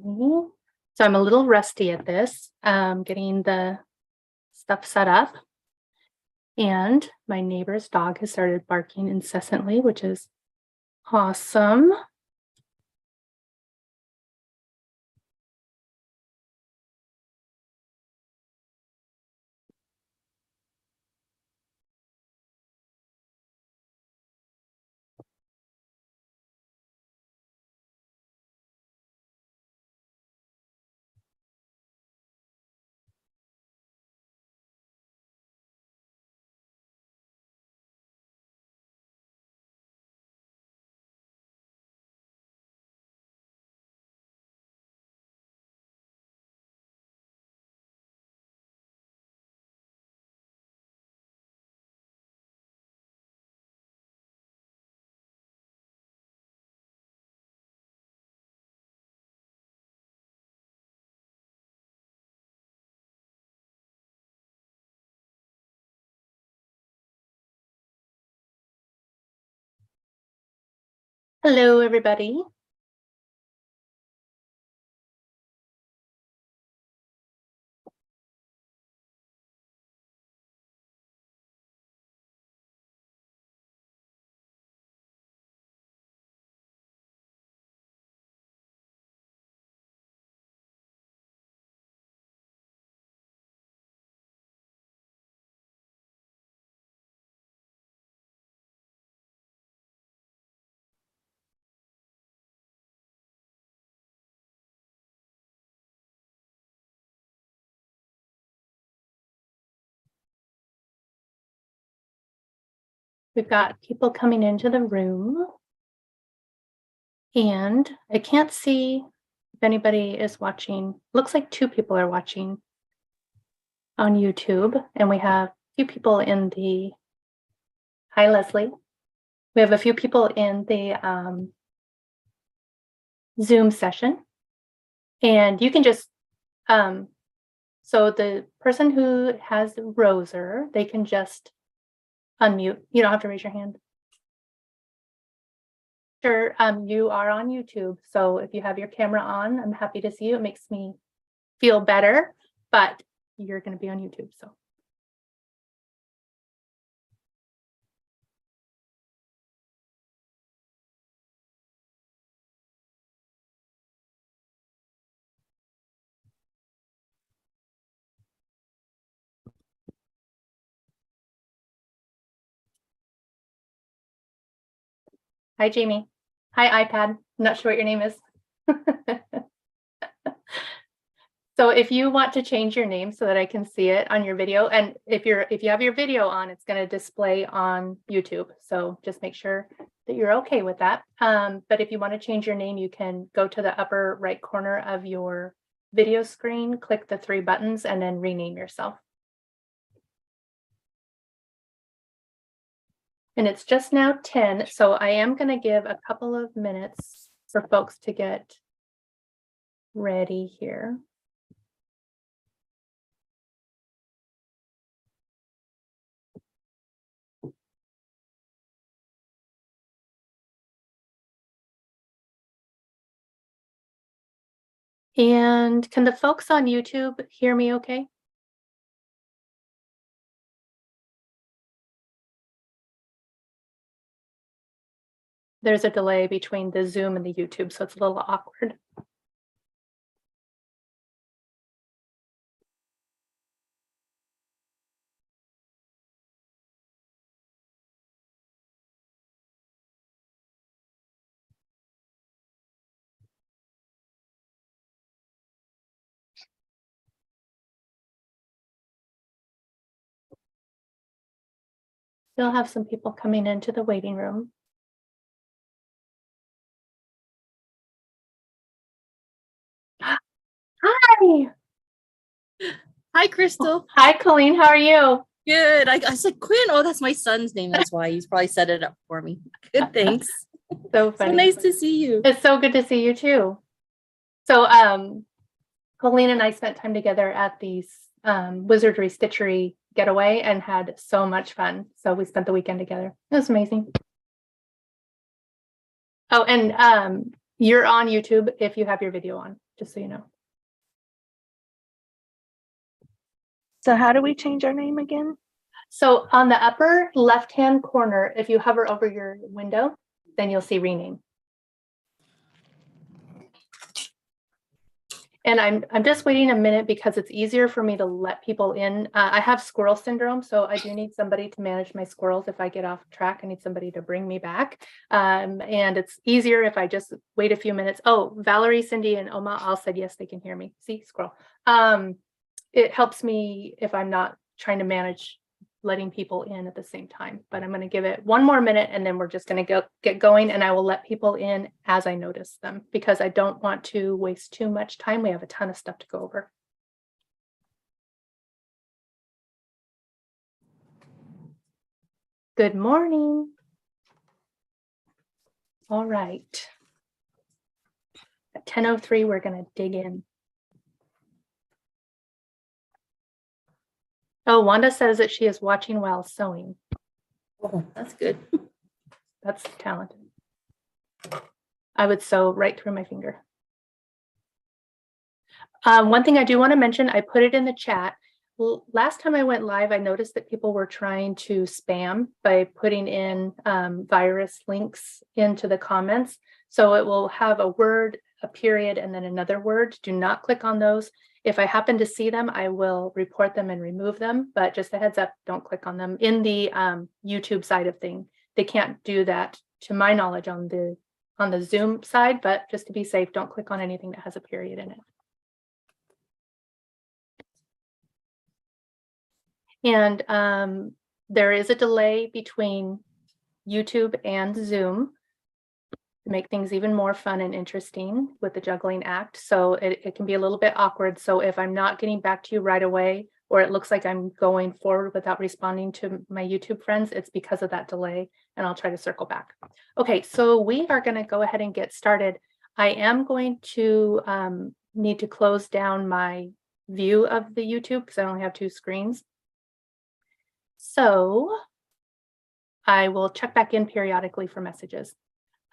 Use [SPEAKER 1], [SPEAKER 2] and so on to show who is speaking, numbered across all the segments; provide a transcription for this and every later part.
[SPEAKER 1] So I'm a little rusty at this, getting the stuff set up. And my neighbor's dog has started barking incessantly, which is awesome. Hello, everybody. We've got people coming into the room, and I can't see if anybody is watching. Looks like 2 people are watching on YouTube, and we have a few people in the, hi Leslie. We have a few people in the Zoom session, and you can just, so the person who has Roser, they can just unmute. You don't have to raise your hand. Sure, you are on YouTube, so if you have your camera on, I'm happy to see you. It makes me feel better, but you're going to be on YouTube, so. Hi, Jamie. Hi, iPad. I'm not sure what your name is. So if you want to change your name so that I can see it on your video, and if you have your video on, it's going to display on YouTube. So just make sure that you're okay with that. But if you want to change your name, you can go to the upper right corner of your video screen, click the 3 buttons, and then rename yourself. And it's just now 10, so I am going to give a couple of minutes for folks to get ready here. And can the folks on YouTube hear me okay? There's a delay between the Zoom and the YouTube, so it's a little awkward. Still have some people coming into the waiting room. Hi.
[SPEAKER 2] Hi, Crystal.
[SPEAKER 1] Hi, Colleen. How are you?
[SPEAKER 2] Good. I said Quinn. Oh, that's my son's name. That's why he's probably set it up for me. Good. Thanks.
[SPEAKER 1] So funny.
[SPEAKER 2] So nice to see you.
[SPEAKER 1] It's so good to see you too. So, Colleen and I spent time together at the Wizardry Stitchery getaway and had so much fun. So we spent the weekend together. It was amazing. Oh, and you're on YouTube if you have your video on. just so you know.
[SPEAKER 3] So how do we change our name again?
[SPEAKER 1] So on the upper left-hand corner, if you hover over your window, then you'll see rename. And I'm just waiting a minute because it's easier for me to let people in. I have squirrel syndrome, so I do need somebody to manage my squirrels. If I get off track, I need somebody to bring me back. And it's easier if I just wait a few minutes. Oh, Valerie, Cindy, and Oma all said yes, they can hear me. See, squirrel. It helps me if I'm not trying to manage letting people in at the same time, but I'm going to give it one more minute and then we're just going to get going, and I will let people in as I notice them because I don't want to waste too much time. We have a ton of stuff to go over. Good morning. All right. At 10:03, we're going to dig in. Oh, Wanda says that she is watching while sewing.
[SPEAKER 2] Oh, that's good.
[SPEAKER 1] That's talented. I would sew right through my finger. One thing I do want to mention, I put it in the chat. Last time I went live, I noticed that people were trying to spam by putting in virus links into the comments. So it will have a word, a period, and then another word. Do not click on those. If I happen to see them, I will report them and remove them, but just a heads up, don't click on them. In the YouTube side of things, they can't do that to my knowledge on the Zoom side, but just to be safe, don't click on anything that has a period in it. And there is a delay between YouTube and Zoom to make things even more fun and interesting with the juggling act. So it can be a little bit awkward. So if I'm not getting back to you right away, or it looks like I'm going forward without responding to my YouTube friends, it's because of that delay, and I'll try to circle back. Okay, so we are going to go ahead and get started. I am going to need to close down my view of the YouTube because I only have two screens. So I will check back in periodically for messages.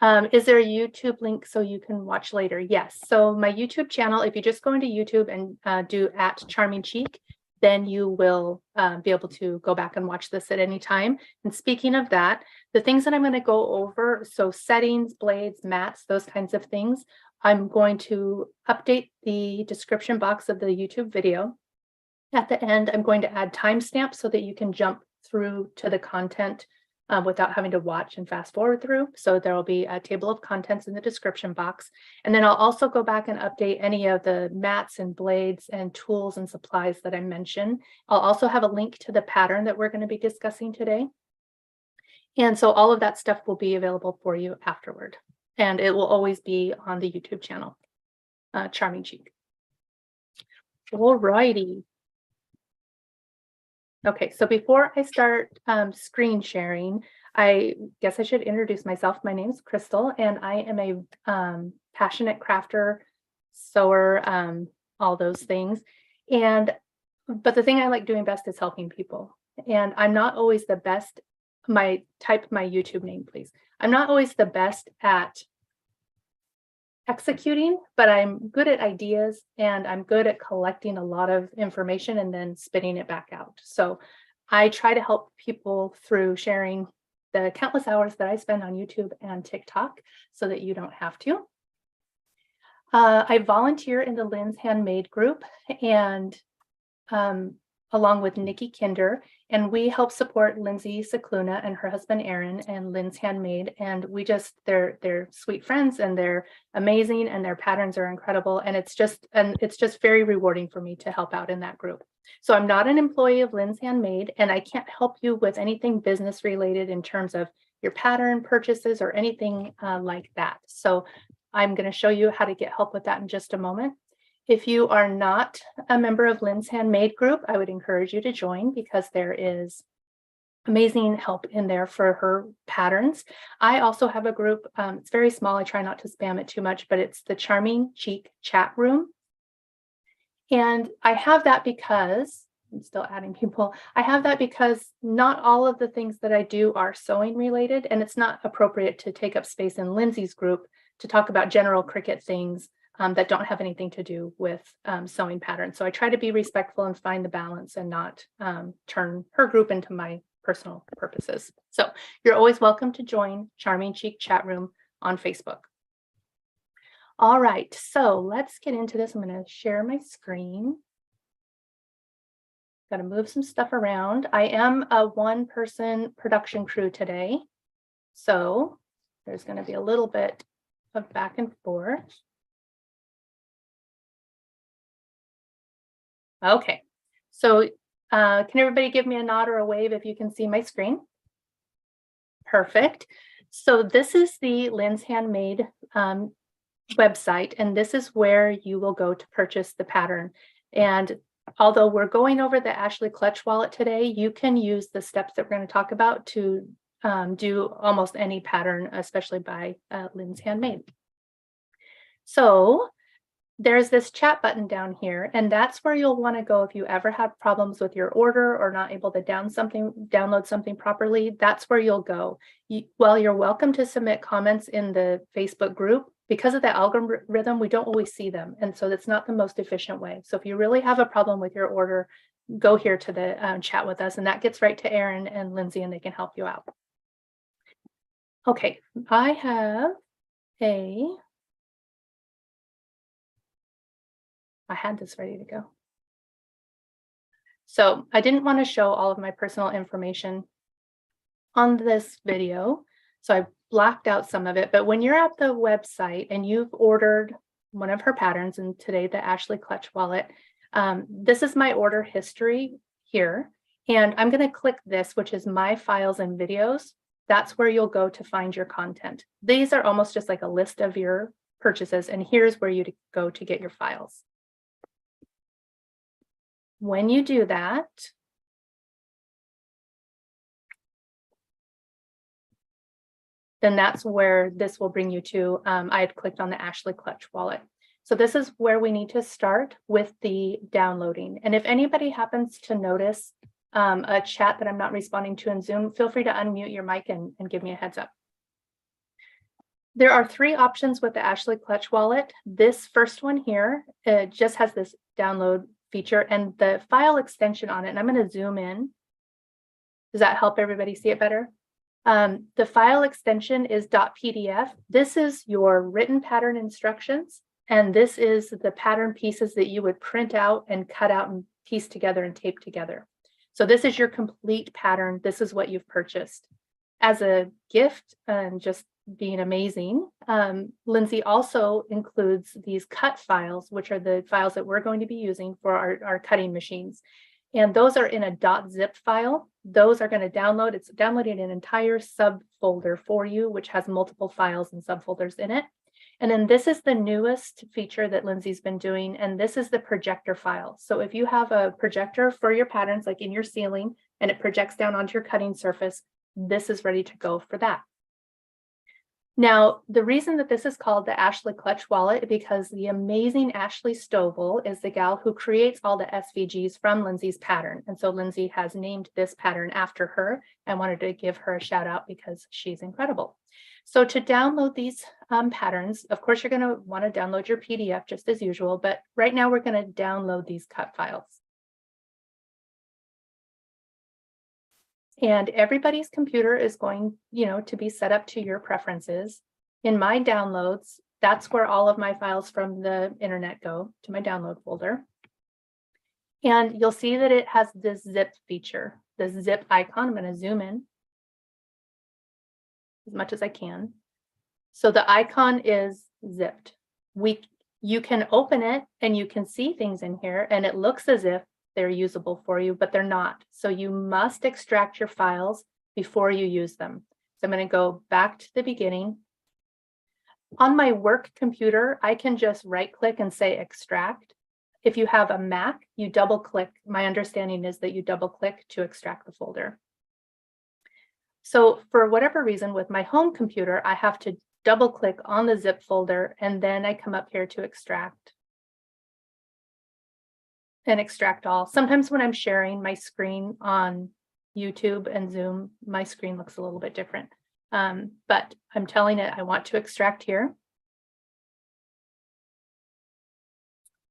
[SPEAKER 1] Is there a YouTube link so you can watch later? Yes. So my YouTube channel, if you just go into YouTube and do @CharmingCheek, then you will be able to go back and watch this at any time. And speaking of that, the things that I'm going to go over, so settings, blades, mats, those kinds of things, I'm going to update the description box of the YouTube video. At the end, I'm going to add timestamps so that you can jump through to the content without having to watch and fast forward through. So there will be a table of contents in the description box. And then I'll also go back and update any of the mats and blades and tools and supplies that I mentioned. I'll also have a link to the pattern that we're going to be discussing today. And so all of that stuff will be available for you afterward. And it will always be on the YouTube channel, Charming Cheek. All righty. Okay, so before I start screen sharing, I guess I should introduce myself. My name is Crystal, and I am a passionate crafter, sewer, all those things. But the thing I like doing best is helping people. And I'm not always the best. Type my YouTube name, please. I'm not always the best at executing, but I'm good at ideas, and I'm good at collecting a lot of information and then spitting it back out. So I try to help people through sharing the countless hours that I spend on YouTube and TikTok so that you don't have to. I volunteer in the Linds Handmade group, and along with Nikki Kinder, and we help support Lindsay Scicluna and her husband Aaron and Linds Handmade. And they're sweet friends, and they're amazing, and their patterns are incredible. And it's just very rewarding for me to help out in that group. So I'm not an employee of Linds Handmade, and I can't help you with anything business related in terms of your pattern purchases or anything like that. So I'm going to show you how to get help with that in just a moment. If you are not a member of Linds Handmade group, I would encourage you to join because there is amazing help in there for her patterns. I also have a group, it's very small. I try not to spam it too much, but it's the Charming Cheek chat room. And I have that because, I'm still adding people, I have that because not all of the things that I do are sewing related, and it's not appropriate to take up space in Lindsay's group to talk about general Cricut things that don't have anything to do with sewing patterns. So I try to be respectful and find the balance and not turn her group into my personal purposes. So you're always welcome to join Charming Chic Chat Room on Facebook. All right, so let's get into this. I'm going to share my screen. Got to move some stuff around. I am a one-person production crew today, so there's going to be a little bit of back and forth. Okay, so can everybody give me a nod or a wave if you can see my screen? Perfect. So this is the Linds Handmade website, and this is where you will go to purchase the pattern. And although we're going over the Ashley Clutch wallet today, you can use the steps that we're going to talk about to do almost any pattern, especially by Linds Handmade. So there's this chat button down here, and that's where you'll want to go if you ever have problems with your order or not able to download something properly. That's where you'll go. Well, you're welcome to submit comments in the Facebook group. Because of the algorithm, we don't always see them, and so that's not the most efficient way. So if you really have a problem with your order, go here to the chat with us, and that gets right to Erin and Lindsay, and they can help you out. Okay, I have I had this ready to go. So I didn't want to show all of my personal information on this video, so I blacked out some of it. But when you're at the website and you've ordered one of her patterns, and today the Ashley Clutch wallet, this is my order history here. And I'm going to click this, which is my files and videos. That's where you'll go to find your content. These are almost just like a list of your purchases, and here's where you go to get your files. When you do that, then that's where this will bring you to. I had clicked on the Ashley Clutch wallet. So this is where we need to start with the downloading. And if anybody happens to notice a chat that I'm not responding to in Zoom, feel free to unmute your mic and give me a heads up. There are 3 options with the Ashley Clutch wallet. This first one here, it just has this download feature and the file extension on it. And I'm going to zoom in. Does that help everybody see it better? The file extension is .pdf. This is your written pattern instructions, and this is the pattern pieces that you would print out and cut out and piece together and tape together. So this is your complete pattern. This is what you've purchased. As a gift and just being amazing, Lindsay also includes these cut files, which are the files that we're going to be using for our cutting machines. And those are in a .zip file. Those are going to download. It's downloading an entire subfolder for you, which has multiple files and subfolders in it. And then this is the newest feature that Lindsay's been doing, and this is the projector file. So if you have a projector for your patterns, like in your ceiling, and it projects down onto your cutting surface, this is ready to go for that. Now, the reason that this is called the Ashley Clutch wallet is because the amazing Ashley Stovall is the gal who creates all the SVGs from Lindsay's pattern. And so Lindsay has named this pattern after her. I wanted to give her a shout out because she's incredible. So to download these patterns, of course, you're going to want to download your PDF just as usual, but right now we're going to download these cut files. And everybody's computer is going, to be set up to your preferences. In my downloads, that's where all of my files from the internet go to my download folder. And you'll see that it has this zip feature, the zip icon. I'm going to zoom in as much as I can. So the icon is zipped. You can open it and you can see things in here, and it looks as if they're usable for you, but they're not. So you must extract your files before you use them. So I'm going to go back to the beginning. On my work computer, I can just right click and say extract. If you have a Mac, you double click. My understanding is that you double click to extract the folder. So for whatever reason with my home computer, I have to double click on the zip folder, and then I come up here to extract. And extract all. Sometimes when I'm sharing my screen on YouTube and Zoom, my screen looks a little bit different. But I'm telling it I want to extract here.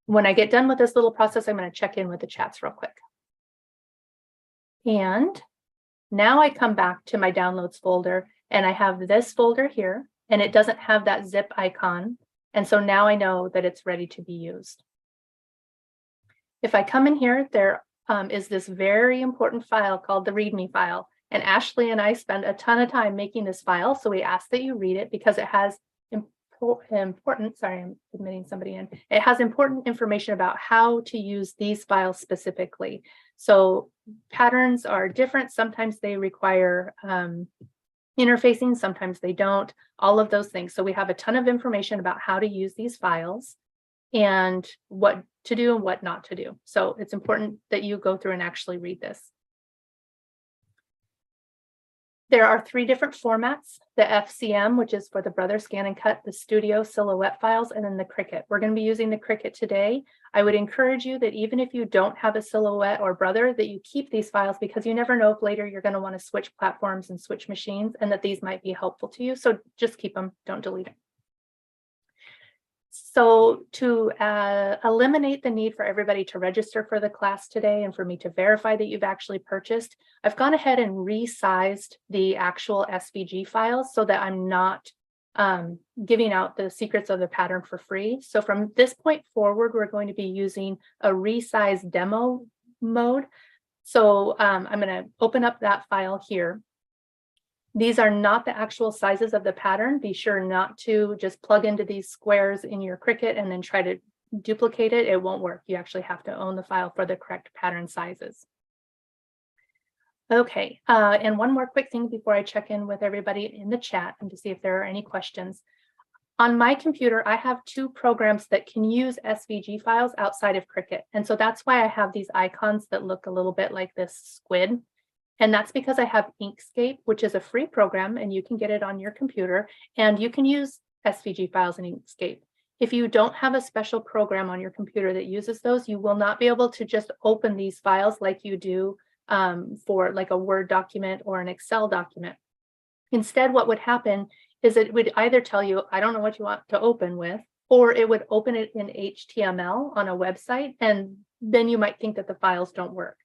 [SPEAKER 1] when I get done with this little process, I'm going to check in with the chats real quick. And now I come back to my downloads folder and I have this folder here and it doesn't have that zip icon. And so now I know that it's ready to be used. If I come in here, there is this very important file called the README file. And Ashley and I spend a ton of time making this file. So we ask that you read it because it has important, sorry, I'm admitting somebody in. It has important information about how to use these files specifically. So patterns are different. Sometimes they require interfacing, sometimes they don't, all of those things. So we have a ton of information about how to use these files and what to do and what not to do. So it's important that you go through and actually read this. There are 3 different formats: the FCM, which is for the Brother Scan and Cut, the Studio Silhouette files, and then the Cricut. We're going to be using the Cricut today. I would encourage you that even if you don't have a Silhouette or Brother, that you keep these files because you never know if later you're going to want to switch platforms and switch machines, and that these might be helpful to you. So just keep them, don't delete them. So to eliminate the need for everybody to register for the class today and for me to verify that you've actually purchased, I've gone ahead and resized the actual SVG files so that I'm not giving out the secrets of the pattern for free. So from this point forward, we're going to be using a resized demo mode. So I'm going to open up that file here. These are not the actual sizes of the pattern. Be sure not to just plug into these squares in your Cricut and then try to duplicate it. It won't work. You actually have to own the file for the correct pattern sizes. Okay, and one more quick thing before I check in with everybody in the chat and to see if there are any questions. On my computer, I have 2 programs that can use SVG files outside of Cricut. And so that's why I have these icons that look a little bit like this squid. And that's because I have Inkscape, which is a free program, and you can get it on your computer, and you can use SVG files in Inkscape. If you don't have a special program on your computer that uses those, you will not be able to just open these files like you do for like a Word document or an Excel document. Instead, what would happen is it would either tell you, I don't know what you want to open with, or it would open it in HTML on a website, and then you might think that the files don't work.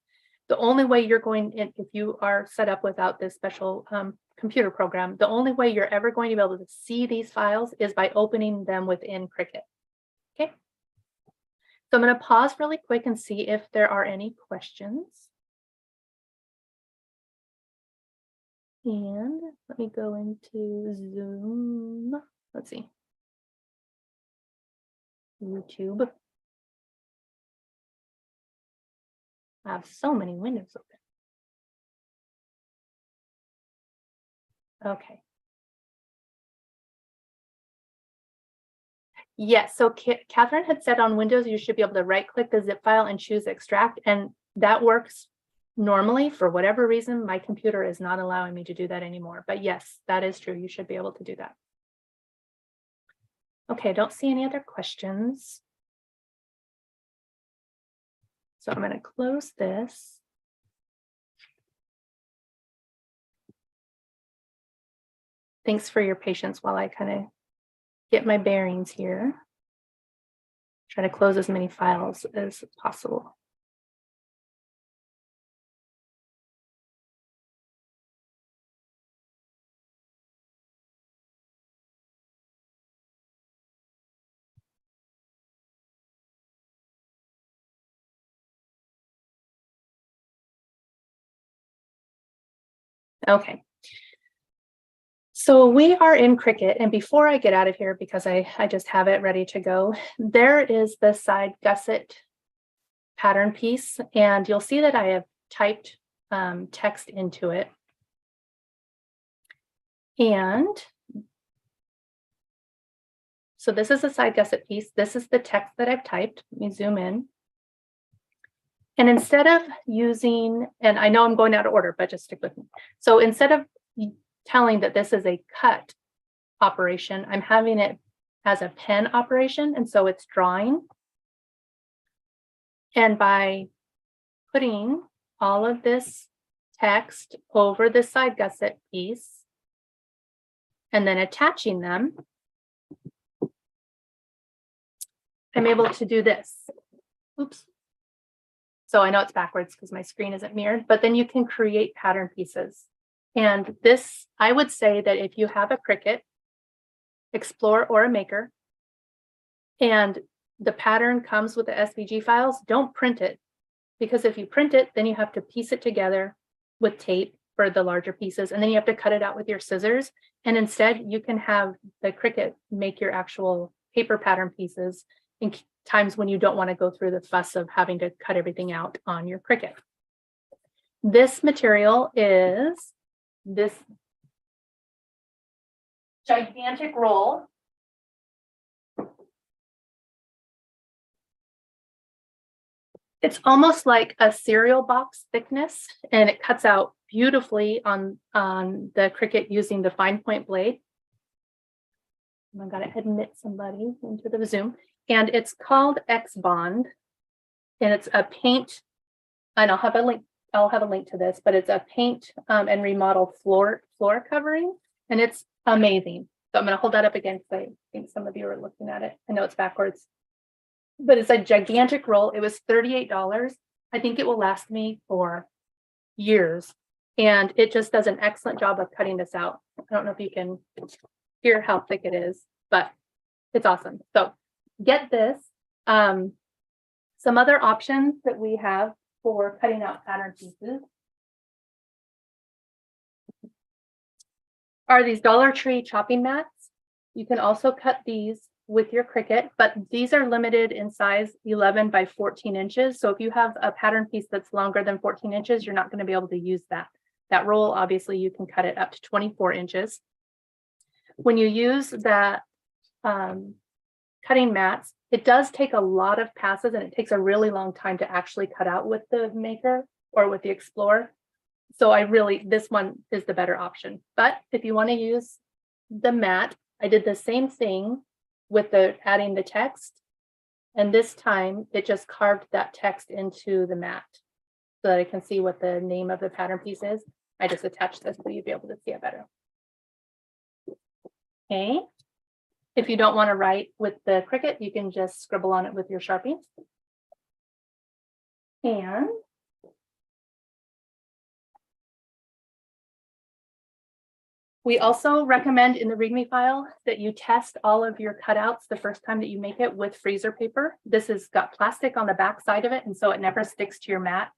[SPEAKER 1] The only way you're going, if you are set up without this special computer program, the only way you're ever going to be able to see these files is by opening them within Cricut. Okay. So I'm going to pause really quick and see if there are any questions. And let me go into Zoom. Let's see. YouTube. I have so many windows open. Okay. Yes, so Catherine had said on Windows, you should be able to right click the zip file and choose extract, and that works normally. For whatever reason, my computer is not allowing me to do that anymore. But yes, that is true. You should be able to do that. Okay, don't see any other questions. So I'm going to close this. Thanks for your patience while I kind of get my bearings here. Try to close as many files as possible. Okay. So we are in Cricut, and before I get out of here, because I just have it ready to go, there is the side gusset pattern piece, and you'll see that I have typed text into it. And so this is a side gusset piece. This is the text that I've typed. Let me zoom in. And instead of using, and I know I'm going out of order, but just stick with me. So instead of telling that this is a cut operation, I'm having it as a pen operation. And so it's drawing. And by putting all of this text over the side gusset piece and then attaching them, I'm able to do this. Oops. So I know it's backwards because my screen isn't mirrored, but then you can create pattern pieces. And this, I would say that if you have a Cricut, Explorer, or a Maker, and the pattern comes with the SVG files, don't print it. Because if you print it, then you have to piece it together with tape for the larger pieces, and then you have to cut it out with your scissors. And instead, you can have the Cricut make your actual paper pattern pieces in times when you don't want to go through the fuss of having to cut everything out on your Cricut. This material is this gigantic roll. It's almost like a cereal box thickness, and it cuts out beautifully on the Cricut using the fine point blade. I'm gonna admit somebody into the Zoom, and it's called X Bond, and it's a paint, and I'll have a link to this, but it's a paint and remodel floor covering, and it's amazing. So I'm gonna hold that up again because I think some of you are looking at it. I know it's backwards, but it's a gigantic roll. It was $38. I think it will last me for years, and it just does an excellent job of cutting this out. I don't know if you can hear how thick it is, but it's awesome. So get this. Some other options that we have for cutting out pattern pieces are these Dollar Tree chopping mats. You can also cut these with your Cricut, but these are limited in size 11 by 14 inches. So if you have a pattern piece that's longer than 14 inches, you're not going to be able to use that roll. Obviously, you can cut it up to 24 inches. When you use that cutting mats, it does take a lot of passes, and it takes a really long time to actually cut out with the Maker or with the Explorer. So this one is the better option. But if you want to use the mat, I did the same thing with adding the text, and this time it just carved that text into the mat so that I can see what the name of the pattern piece is. I just attached this so you'd be able to see it better. Okay. If you don't want to write with the Cricut, you can just scribble on it with your Sharpie. And we also recommend in the README file that you test all of your cutouts the first time that you make it with freezer paper. This has got plastic on the back side of it, and so it never sticks to your mat.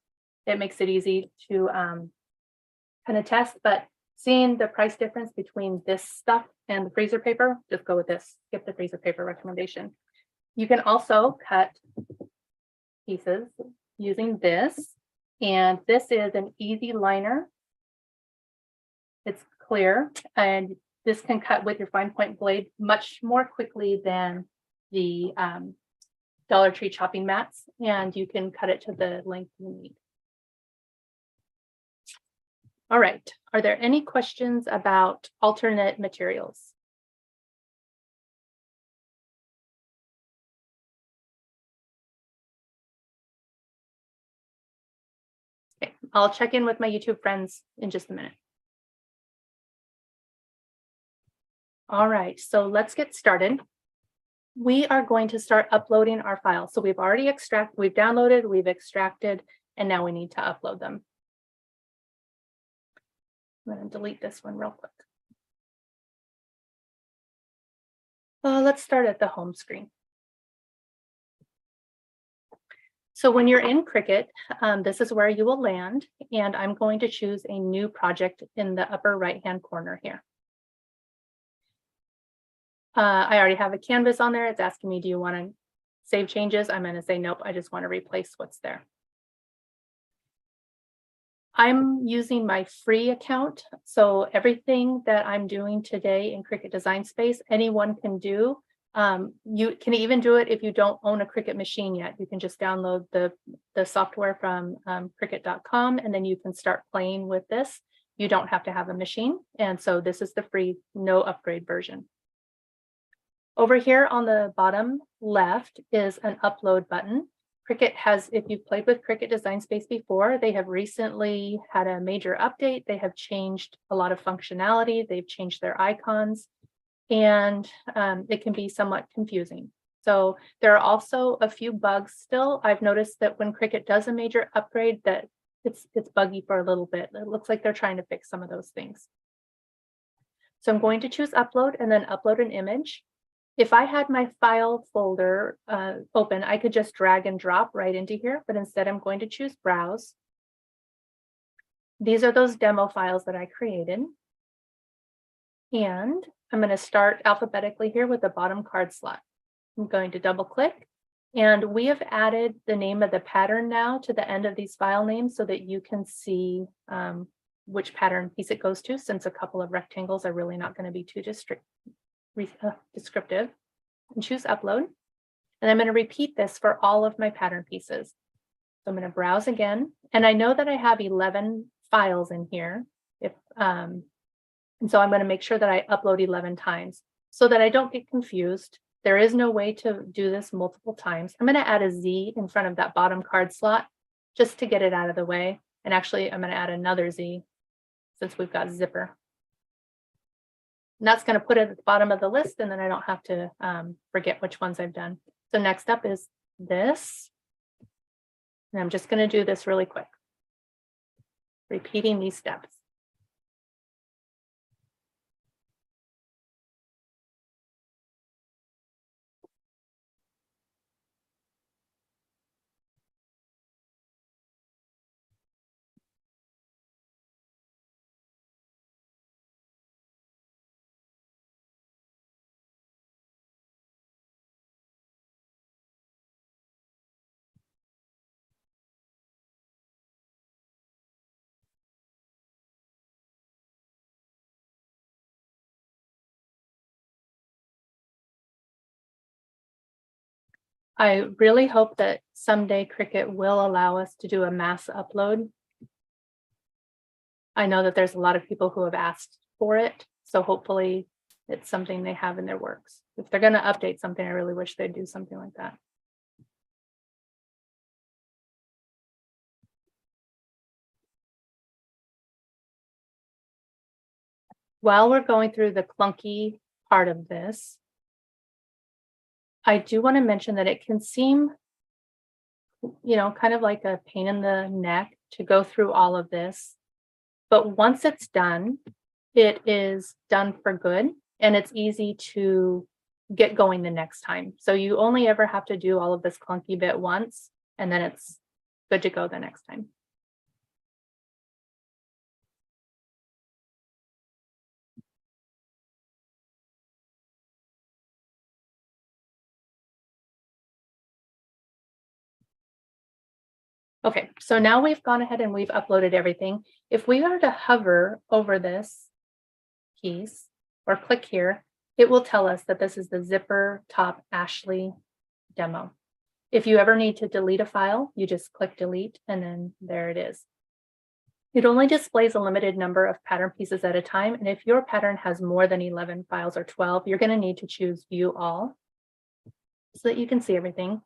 [SPEAKER 1] It makes it easy to kind of test, but seeing the price difference between this stuff and the freezer paper, just go with this. Skip the freezer paper recommendation. You can also cut pieces using this, and this is an easy liner. It's clear, and this can cut with your fine point blade much more quickly than the Dollar Tree chopping mats, and you can cut it to the length you need. All right, are there any questions about alternate materials? Okay, I'll check in with my YouTube friends in just a minute. All right, so let's get started. We are going to start uploading our files. So we've downloaded, we've extracted, and now we need to upload them. I'm going to delete this one real quick. Let's start at the home screen. So when you're in Cricut, this is where you will land, and I'm going to choose a new project in the upper right-hand corner here. I already have a canvas on there. It's asking me, do you want to save changes? I'm going to say, nope, I just want to replace what's there. I'm using my free account. So everything that I'm doing today in Cricut Design Space, anyone can do. You can even do it if you don't own a Cricut machine yet. You can just download the software from Cricut.com, and then you can start playing with this. You don't have to have a machine. And so this is the free, no upgrade version. Over here on the bottom left is an upload button. Cricut has, if you've played with Cricut Design Space before, they have recently had a major update. They have changed a lot of functionality. They've changed their icons, and it can be somewhat confusing. So there are also a few bugs still. I've noticed that when Cricut does a major upgrade that it's buggy for a little bit. It looks like they're trying to fix some of those things. So I'm going to choose upload and then upload an image. If I had my file folder open, I could just drag and drop right into here, but instead I'm going to choose browse. These are those demo files that I created. And I'm going to start alphabetically here with the bottom card slot. I'm going to double click, and we have added the name of the pattern now to the end of these file names so that you can see which pattern piece it goes to, since a couple of rectangles are really not going to be too descriptive. And choose upload. And I'm going to repeat this for all of my pattern pieces. So I'm going to browse again, and I know that I have 11 files in here. And so I'm going to make sure that I upload 11 times so that I don't get confused. There is no way to do this multiple times. I'm going to add a Z in front of that bottom card slot just to get it out of the way. And actually, I'm going to add another Z since we've got zipper. And that's going to put it at the bottom of the list, and then I don't have to forget which ones I've done. So next up is this. And I'm just going to do this really quick, repeating these steps. I really hope that someday Cricut will allow us to do a mass upload. I know that there's a lot of people who have asked for it, so hopefully it's something they have in their works. If they're going to update something, I really wish they'd do something like that. While we're going through the clunky part of this, I do want to mention that it can seem, kind of like a pain in the neck to go through all of this. But once it's done, it is done for good, and it's easy to get going the next time. So you only ever have to do all of this clunky bit once, and then it's good to go the next time. Okay, so now we've gone ahead and we've uploaded everything. If we are to hover over this piece or click here, it will tell us that this is the Zipper Top Ashley demo. If you ever need to delete a file, you just click delete, and then there it is. It only displays a limited number of pattern pieces at a time, and if your pattern has more than 11 files or 12, you're going to need to choose View All so that you can see everything.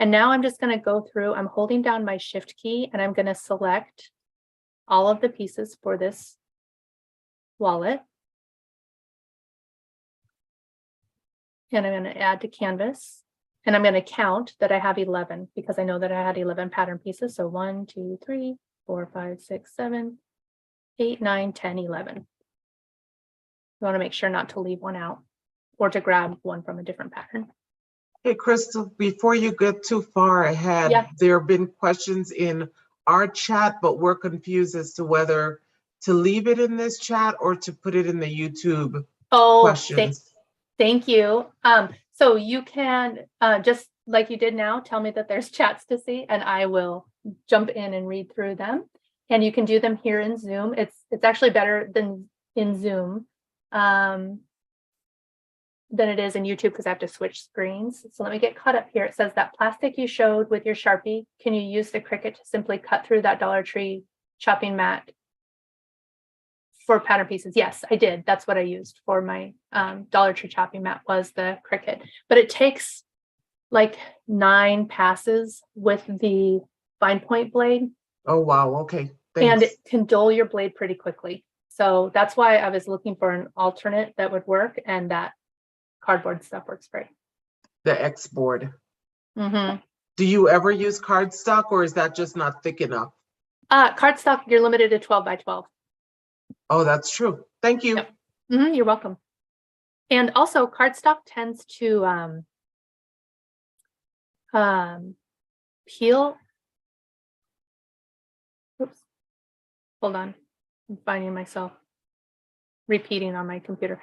[SPEAKER 1] And now I'm just going to go through, I'm holding down my Shift key, and I'm going to select all of the pieces for this wallet. And I'm going to add to canvas, and I'm going to count that I have 11 because I know that I had 11 pattern pieces. So 1, 2, 3, 4, 5, 6, 7, 8, 9, 10, 11. You want to make sure not to leave one out or to grab one from a different pattern.
[SPEAKER 4] Hey, Crystal, before you get too far ahead, there have been questions in our chat, but we're confused as to whether to leave it in this chat or to put it in the YouTube questions.
[SPEAKER 1] Thank you. So you can just like you did now, tell me that there's chats to see, and I will jump in and read through them. And you can do them here in Zoom. It's actually better than in Zoom than it is in YouTube because I have to switch screens. So let me get caught up here. It says that plastic you showed with your Sharpie, can you use the Cricut to simply cut through that Dollar Tree chopping mat for pattern pieces? Yes, I did. That's what I used for my Dollar Tree chopping mat, was the Cricut. But it takes like 9 passes with the fine point blade.
[SPEAKER 4] Oh, wow. Okay. Thanks.
[SPEAKER 1] And it can dull your blade pretty quickly. So that's why I was looking for an alternate that would work, and that cardboard stuff works great.
[SPEAKER 4] the X board.
[SPEAKER 1] Mm-hmm.
[SPEAKER 4] Do you ever use cardstock, or is that just not thick enough?
[SPEAKER 1] Cardstock, you're limited to 12 by 12.
[SPEAKER 4] Oh, that's true. Thank you.
[SPEAKER 1] Yep. You're welcome. And also cardstock tends to peel. Oops. Hold on. I'm finding myself repeating on my computer.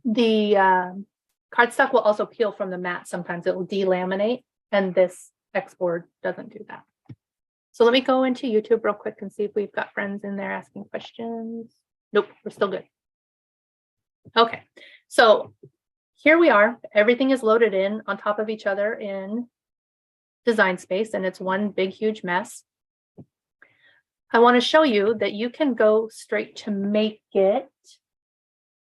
[SPEAKER 1] The cardstock will also peel from the mat. Sometimes it will delaminate, and this X board doesn't do that. So let me go into YouTube real quick and see if we've got friends in there asking questions. Nope, we're still good. Okay, so here we are. Everything is loaded in on top of each other in Design Space, and it's one big, huge mess. I want to show you that you can go straight to make it.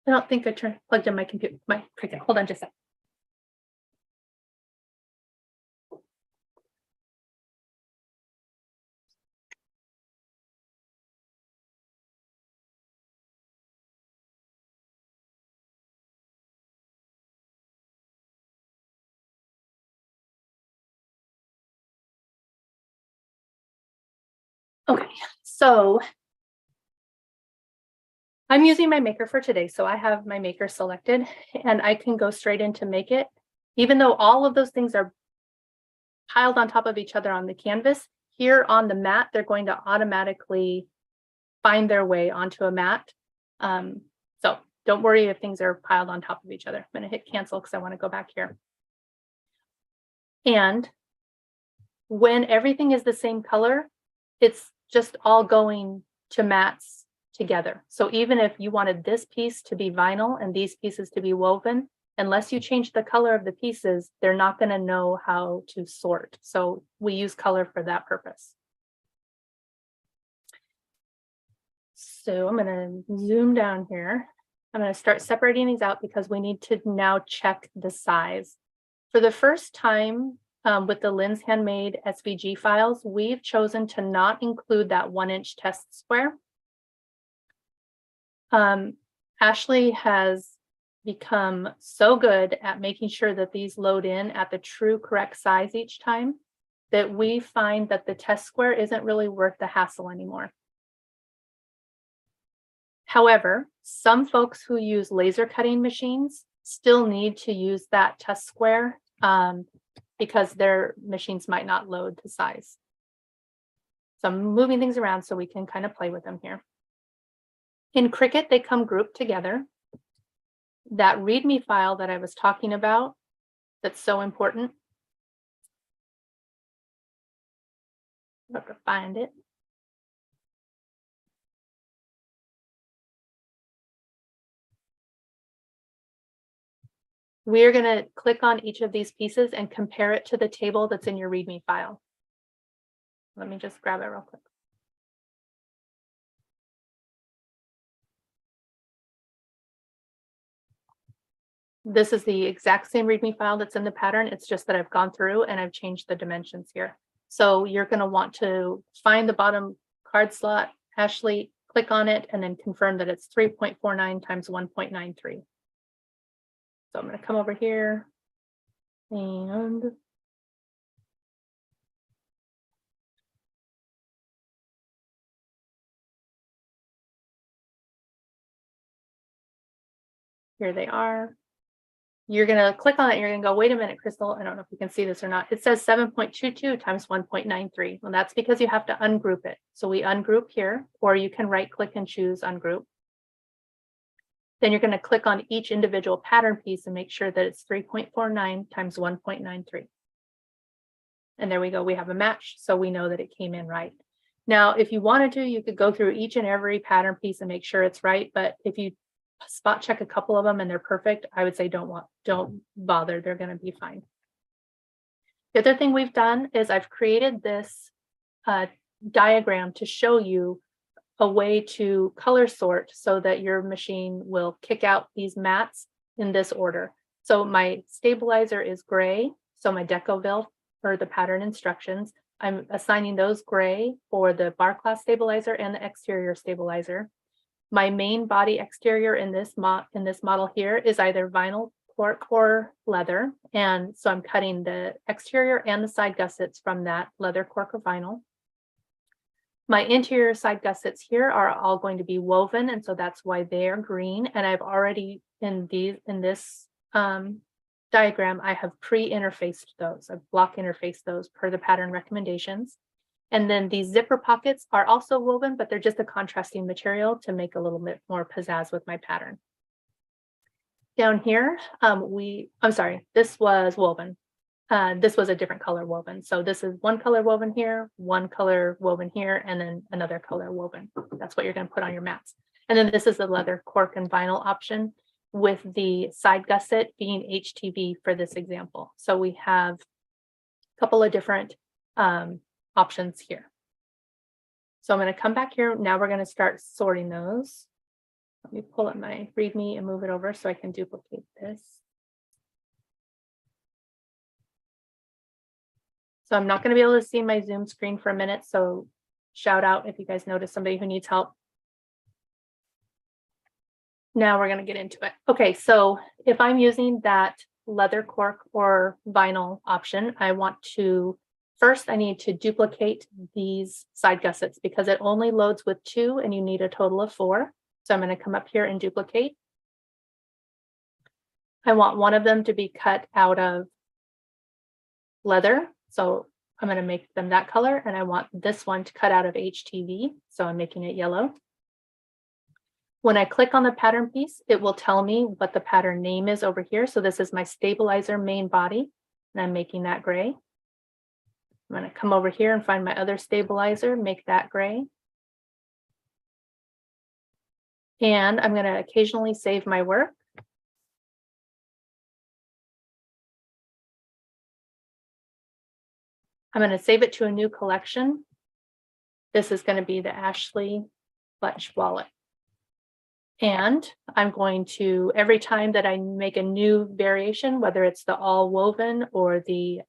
[SPEAKER 1] I don't think I plugged in my computer, my Cricut. Hold on just a sec. Okay, so I'm using my maker for today. So I have my maker selected and I can go straight into Make It. Even though all of those things are piled on top of each other on the canvas, here on the mat, they're going to automatically find their way onto a mat. So don't worry if things are piled on top of each other. I'm going to hit cancel because I want to go back here. And when everything is the same color, it's just all going to mats together. So even if you wanted this piece to be vinyl and these pieces to be woven, unless you change the color of the pieces, they're not going to know how to sort. So we use color for that purpose. So I'm going to zoom down here. I'm going to start separating these out because we need to now check the size. For the first time with the Linds Handmade SVG files, we've chosen to not include that 1-inch test square. Ashley has become so good at making sure that these load in at the true correct size each time that we find that the test square isn't really worth the hassle anymore. However, some folks who use laser cutting machines still need to use that test square because their machines might not load to size. So I'm moving things around so we can kind of play with them here. In Cricut, they come grouped together. That README file that I was talking about, that's so important. I have to find it. We're going to click on each of these pieces and compare it to the table that's in your README file. Let me just grab it real quick. This is the exact same README file that's in the pattern. It's just that I've gone through and I've changed the dimensions here. So you're going to want to find the bottom card slot, Ashley, click on it, and then confirm that it's 3.49 times 1.93. So I'm going to come over here and here they are. You're going to click on it. You're going to go, wait a minute, Crystal. I don't know if you can see this or not. It says 7.22 times 1.93. Well, that's because you have to ungroup it. So we ungroup here, or you can right click and choose ungroup. Then you're going to click on each individual pattern piece and make sure that it's 3.49 times 1.93. And there we go. We have a match. So we know that it came in right. Now, if you wanted to, you could go through each and every pattern piece and make sure it's right. But if you spot check a couple of them and they're perfect, I would say don't bother. They're going to be fine. The other thing we've done is I've created this diagram to show you a way to color sort so that your machine will kick out these mats in this order. So my stabilizer is gray. So my DECOVIL for the pattern instructions, I'm assigning those gray for the bar class stabilizer and the exterior stabilizer. My main body exterior in this model here is either vinyl cork or leather. And so I'm cutting the exterior and the side gussets from that leather, cork, or vinyl. My interior side gussets here are all going to be woven, and so that's why they are green. And I've already in this diagram, I have pre-interfaced those. I've block interfaced those per the pattern recommendations. And then these zipper pockets are also woven, but they're just a contrasting material to make a little bit more pizzazz with my pattern. Down here, I'm sorry, this was woven. This was a different color woven. So this is one color woven here, one color woven here, and then another color woven. That's what you're going to put on your mats. And then this is the leather, cork, and vinyl option with the side gusset being HTV for this example. So we have a couple of different options here. So I'm going to come back here. Now we're going to start sorting those. Let me pull up my README and move it over so I can duplicate this. So I'm not going to be able to see my Zoom screen for a minute. So shout out if you guys notice somebody who needs help. Now we're going to get into it. Okay, so if I'm using that leather, cork, or vinyl option, I want to, first I need to duplicate these side gussets because it only loads with 2 and you need a total of 4. So I'm going to come up here and duplicate. I want one of them to be cut out of leather. So I'm going to make them that color, and I want this one to cut out of HTV. So I'm making it yellow. When I click on the pattern piece, it will tell me what the pattern name is over here. So this is my stabilizer main body, and I'm making that gray. I'm going to come over here and find my other stabilizer, make that gray. And I'm going to occasionally save my work. I'm going to save it to a new collection. This is going to be the Ashley Clutch Wallet. And I'm going to, every time that I make a new variation, whether it's the all woven or the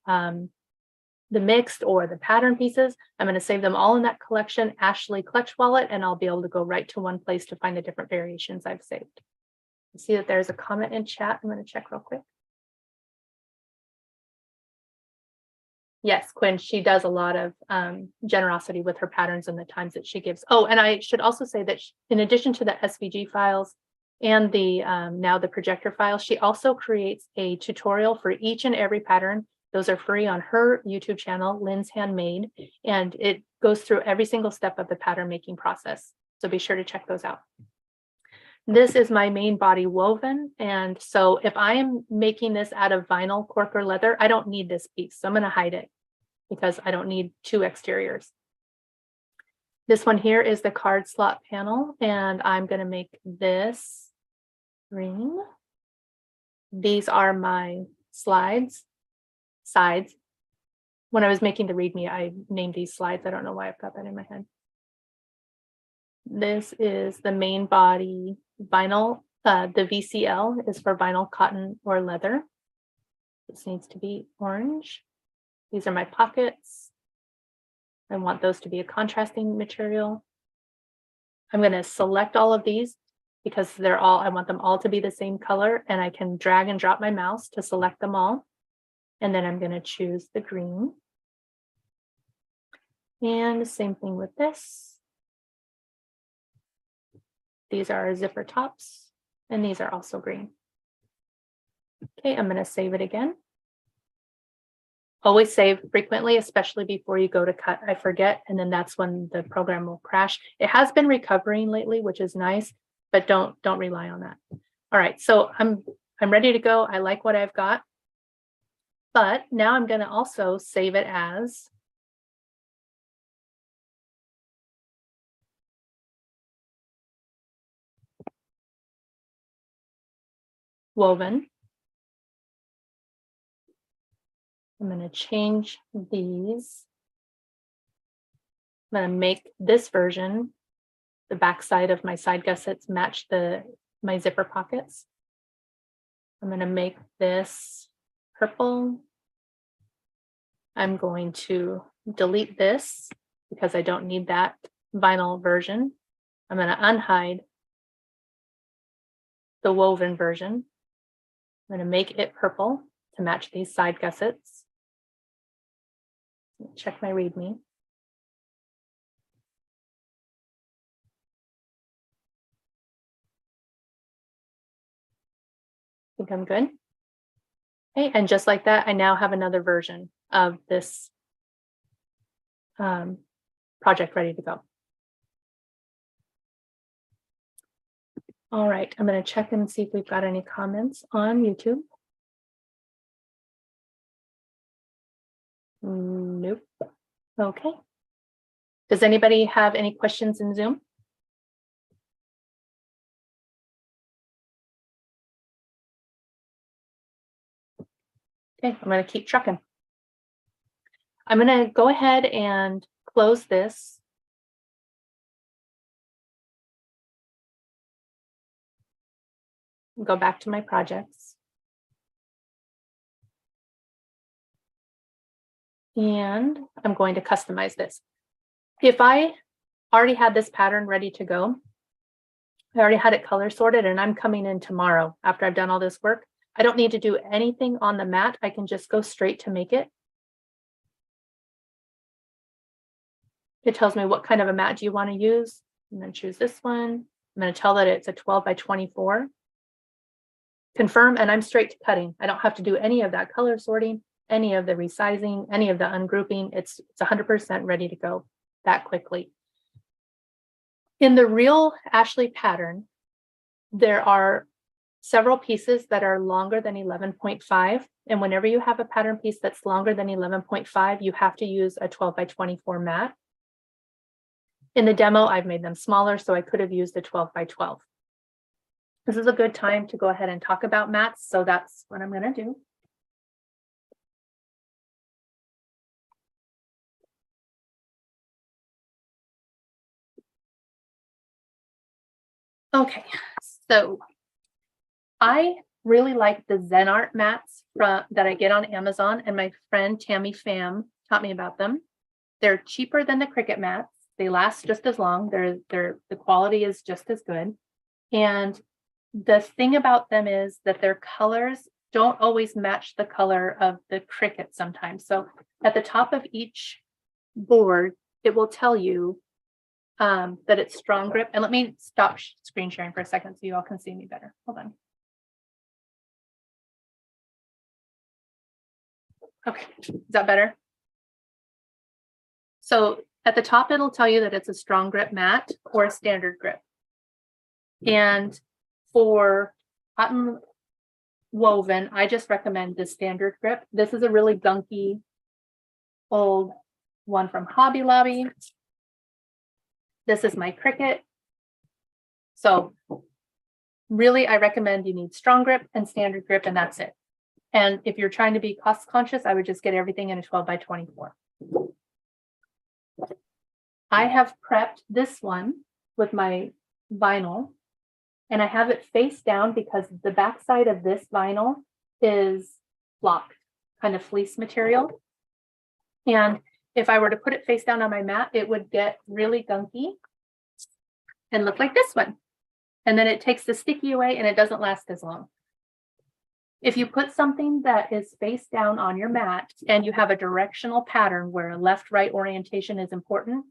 [SPEAKER 1] mixed or the pattern pieces, I'm going to save them all in that collection, Ashley Clutch Wallet, and I'll be able to go right to one place to find the different variations I've saved. I see that there's a comment in chat. I'm going to check real quick. Yes, Quinn, she does a lot of generosity with her patterns and the times that she gives. Oh, and I should also say that in addition to the SVG files and the now the projector files, she also creates a tutorial for each and every pattern. Those are free on her YouTube channel, Linds Handmade, and it goes through every single step of the pattern making process. So be sure to check those out. This is my main body woven. And so if I am making this out of vinyl, cork, or leather, I don't need this piece. So I'm going to hide it because I don't need 2 exteriors. This one here is the card slot panel, and I'm going to make this green. These are my sides. When I was making the README, I named these slides. I don't know why I've got that in my head. This is the main body vinyl. The VCL is for vinyl, cotton, or leather. This needs to be orange. These are my pockets. I want those to be a contrasting material. I'm going to select all of these because they're all, I want them all to be the same color, and I can drag and drop my mouse to select them all. And then I'm going to choose the green. And the same thing with this. These are zipper tops, and these are also green. Okay, I'm going to save it again. Always save frequently, especially before you go to cut. I forget, and then that's when the program will crash. It has been recovering lately, which is nice, but don't rely on that. All right, so I'm ready to go. I like what I've got, but now I'm going to also save it as woven. I'm going to change these. I'm going to make this version, the back side of my side gussets, match my zipper pockets. I'm going to make this purple. I'm going to delete this because I don't need that vinyl version. I'm going to unhide the woven version. I'm going to make it purple to match these side gussets. Check my README. I think I'm good. Okay, and just like that, I now have another version of this project ready to go. All right, I'm going to check and see if we've got any comments on YouTube. Nope. Okay. Does anybody have any questions in Zoom? Okay, I'm going to keep trucking. I'm going to go ahead and close this. Go back to my projects. And I'm going to customize this. If I already had this pattern ready to go, I already had it color sorted, and I'm coming in tomorrow after I've done all this work, I don't need to do anything on the mat. I can just go straight to make it. It tells me what kind of a mat do you want to use. I'm going to choose this one. I'm going to tell that it's a 12 by 24. Confirm, and I'm straight to cutting. I don't have to do any of that color sorting, any of the resizing, any of the ungrouping. It's 100% ready to go that quickly. In the real Ashley pattern, there are several pieces that are longer than 11.5. And whenever you have a pattern piece that's longer than 11.5, you have to use a 12 by 24 mat. In the demo, I've made them smaller, so I could have used a 12 by 12. This is a good time to go ahead and talk about mats, so that's what I'm going to do. Okay, so I really like the Zen Art mats that I get on Amazon, and my friend Tammy Pham taught me about them. They're cheaper than the Cricut mats. They last just as long. The quality is just as good. And the thing about them is that their colors don't always match the color of the Cricut sometimes. So at the top of each board, it will tell you that it's strong grip. And let me stop screen sharing for a second so you all can see me better. Hold on. Okay, is that better? So at the top, it'll tell you that it's a strong grip mat or a standard grip. And for cotton woven, I just recommend the standard grip. This is a really gunky old one from Hobby Lobby. This is my Cricut. So really, I recommend you need strong grip and standard grip, and that's it. And if you're trying to be cost conscious, I would just get everything in a 12 by 24. I have prepped this one with my vinyl, and I have it face down because the backside of this vinyl is flocked, kind of fleece material. And if I were to put it face down on my mat, it would get really gunky and look like this one. And then it takes the sticky away and it doesn't last as long. If you put something that is face down on your mat and you have a directional pattern where a left-right orientation is important,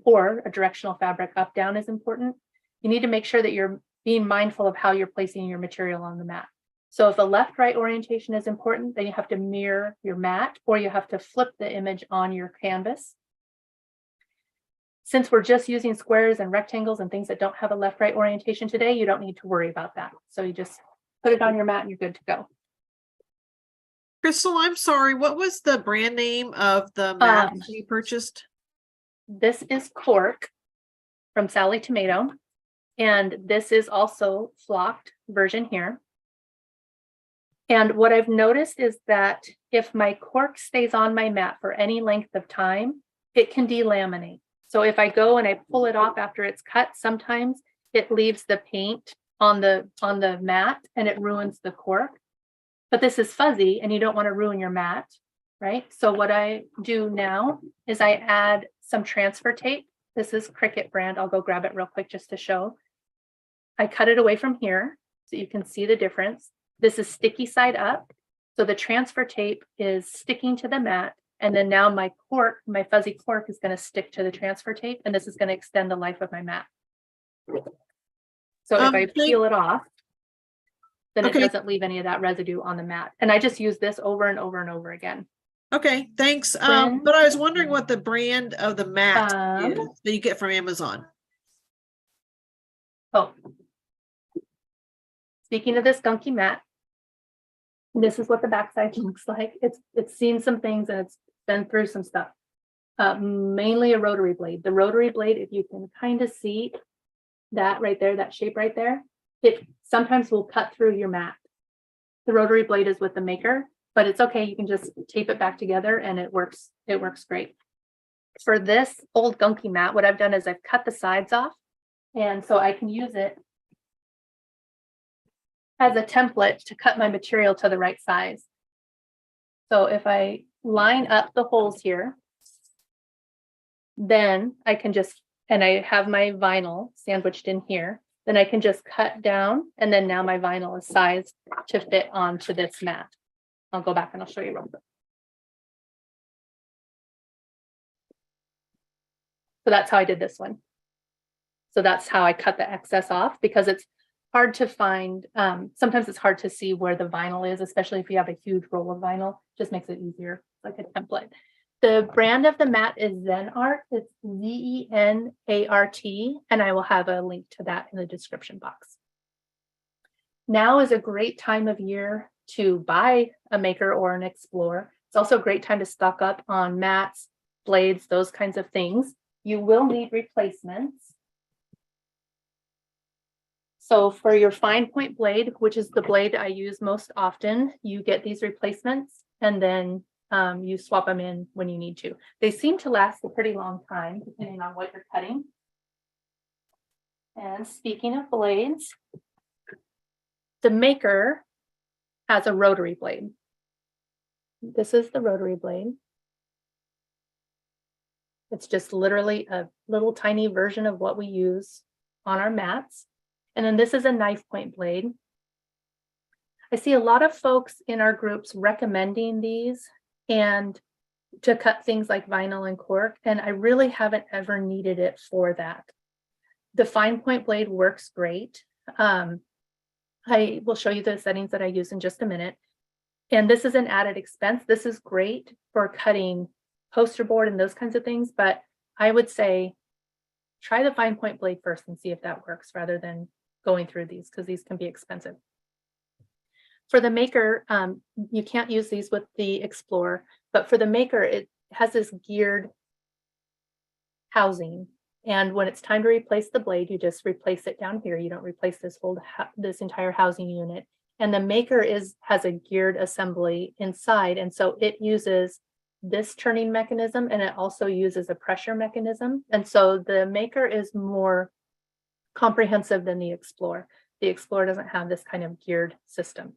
[SPEAKER 1] or a directional fabric up-down is important, you need to make sure that you're being mindful of how you're placing your material on the mat. So if a left-right orientation is important, then you have to mirror your mat, or you have to flip the image on your canvas. Since we're just using squares and rectangles and things that don't have a left-right orientation today, you don't need to worry about that. So you just put it on your mat and you're good to go.
[SPEAKER 5] Crystal, I'm sorry. What was the brand name of the mat you purchased?
[SPEAKER 1] This is CORK from Sally Tomato. And this is also flocked version here. And what I've noticed is that if my cork stays on my mat for any length of time, it can delaminate. So if I go and I pull it off after it's cut, sometimes it leaves the paint on the mat and it ruins the cork. But this is fuzzy and you don't want to ruin your mat, right? So what I do now is I add some transfer tape. This is Cricut brand. I'll go grab it real quick just to show. I cut it away from here so you can see the difference. This is sticky side up. So the transfer tape is sticking to the mat. And then now my cork, my fuzzy cork is going to stick to the transfer tape. And this is going to extend the life of my mat. So if I peel it off, then it doesn't leave any of that residue on the mat. And I just use this over and over and over again.
[SPEAKER 5] Okay, thanks. But I was wondering what the brand of the mat is that you get from Amazon.
[SPEAKER 1] Oh, speaking of this gunky mat, this is what the backside looks like. It's seen some things and it's been through some stuff. Mainly a rotary blade. The rotary blade, if you can kind of see that right there, that shape right there, it sometimes will cut through your mat. The rotary blade is with the maker, but it's okay. You can just tape it back together and it works. It works great. For this old gunky mat, what I've done is I've cut the sides off, and so I can use it as a template to cut my material to the right size. So if I line up the holes here, then I can just, and I have my vinyl sandwiched in here, then I can just cut down, and then now my vinyl is sized to fit onto this mat. I'll go back and I'll show you real quick. So that's how I did this one. So that's how I cut the excess off, because it's hard to find. Sometimes it's hard to see where the vinyl is, especially if you have a huge roll of vinyl. Just makes it easier, like a template. The brand of the mat is Zen Art. It's ZENART, and I will have a link to that in the description box. Now is a great time of year to buy a maker or an Explorer. It's also a great time to stock up on mats, blades, those kinds of things. You will need replacements. So for your fine point blade, which is the blade I use most often, you get these replacements, and then you swap them in when you need to. They seem to last a pretty long time, depending on what you're cutting. And speaking of blades, the maker has a rotary blade. This is the rotary blade. It's just literally a little tiny version of what we use on our mats. And then this is a knife point blade. I see a lot of folks in our groups recommending these and to cut things like vinyl and cork, and I really haven't ever needed it for that. The fine point blade works great. I will show you the settings that I use in just a minute. And this is an added expense. This is great for cutting poster board and those kinds of things, but I would say try the fine point blade first and see if that works rather than going through these, because these can be expensive. For the maker, you can't use these with the Explorer, but for the maker, it has this geared housing. And when it's time to replace the blade, you just replace it down here. You don't replace this whole this entire housing unit. And the maker has a geared assembly inside, and so it uses this turning mechanism, and it also uses a pressure mechanism. And so the maker is more comprehensive than the Explorer. The Explorer doesn't have this kind of geared system.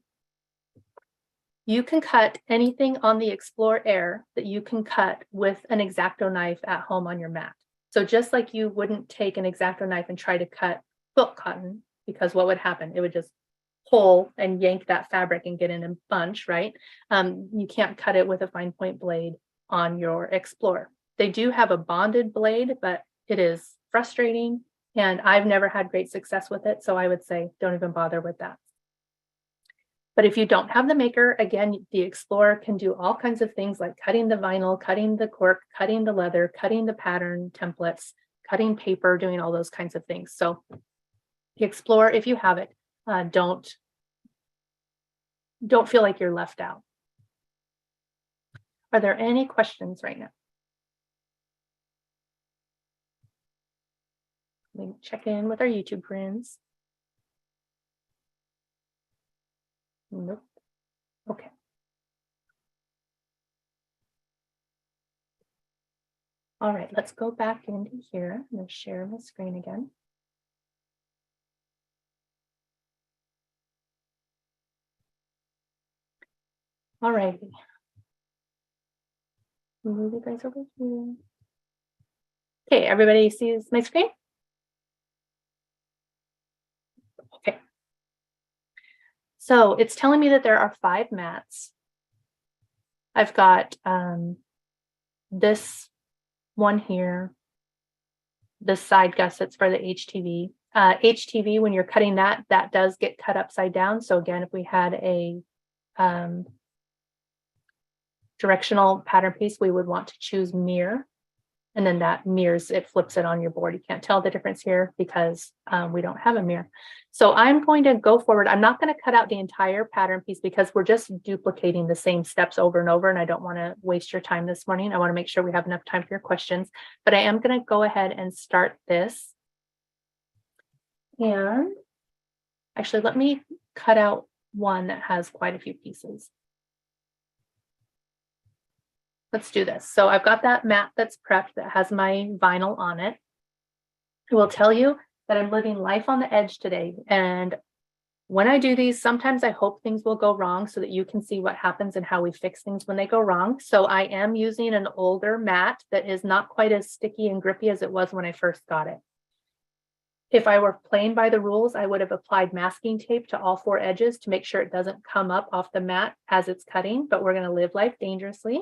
[SPEAKER 1] You can cut anything on the Explorer Air that you can cut with an X-Acto knife at home on your mat. So just like you wouldn't take an X-Acto knife and try to cut quilt cotton, because what would happen? It would just pull and yank that fabric and get in a bunch, right? You can't cut it with a fine point blade on your Explorer. They do have a bonded blade, but it is frustrating, and I've never had great success with it. So I would say don't even bother with that. But if you don't have the maker, again, the Explorer can do all kinds of things like cutting the vinyl, cutting the cork, cutting the leather, cutting the pattern templates, cutting paper, doing all those kinds of things. So the Explorer, if you have it, don't feel like you're left out. Are there any questions right now? Let me check in with our YouTube friends. Nope. Okay. All right, let's go back into here. I'm going to share my screen again. All right. Move you guys over here. Okay, everybody sees my screen? Okay. So it's telling me that there are 5 mats. I've got this one here, the side gussets for the HTV. HTV, when you're cutting that does get cut upside down. So again, if we had a directional pattern piece, we would want to choose mirror. And then that mirrors, it flips it on your board. You can't tell the difference here because we don't have a mirror. So I'm going to go forward. I'm not going to cut out the entire pattern piece because we're just duplicating the same steps over and over. And I don't want to waste your time this morning. I want to make sure we have enough time for your questions. But I am going to go ahead and start this. And actually, let me cut out one that has quite a few pieces. Let's do this. So I've got that mat that's prepped that has my vinyl on it. I will tell you that I'm living life on the edge today. And when I do these, sometimes I hope things will go wrong so that you can see what happens and how we fix things when they go wrong. So I am using an older mat that is not quite as sticky and grippy as it was when I first got it. If I were playing by the rules, I would have applied masking tape to all 4 edges to make sure it doesn't come up off the mat as it's cutting, but we're going to live life dangerously,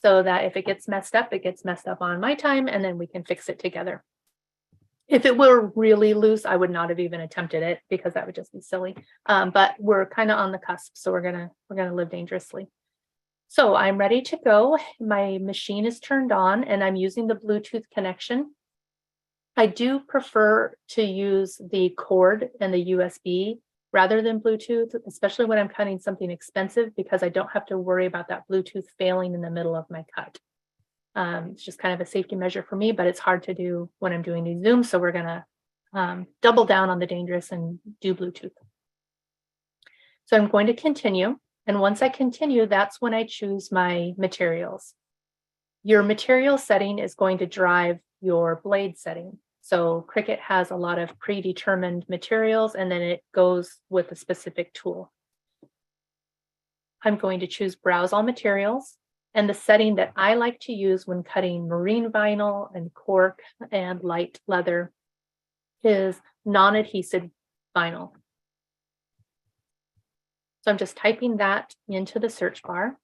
[SPEAKER 1] so that if it gets messed up, it gets messed up on my time, and then we can fix it together. If it were really loose, I would not have even attempted it because that would just be silly. But we're kind of on the cusp, so we're gonna live dangerously. So I'm ready to go. My machine is turned on, and I'm using the Bluetooth connection. I do prefer to use the cord and the USB rather than Bluetooth, especially when I'm cutting something expensive, because I don't have to worry about that Bluetooth failing in the middle of my cut. It's just kind of a safety measure for me, but it's hard to do when I'm doing these Zooms. So we're gonna double down on the dangerous and do Bluetooth. So I'm going to continue. And once I continue, that's when I choose my materials. Your material setting is going to drive your blade setting. So Cricut has a lot of predetermined materials, and then it goes with a specific tool. I'm going to choose Browse All Materials, and the setting that I like to use when cutting marine vinyl and cork and light leather is non-adhesive vinyl. So I'm just typing that into the search bar.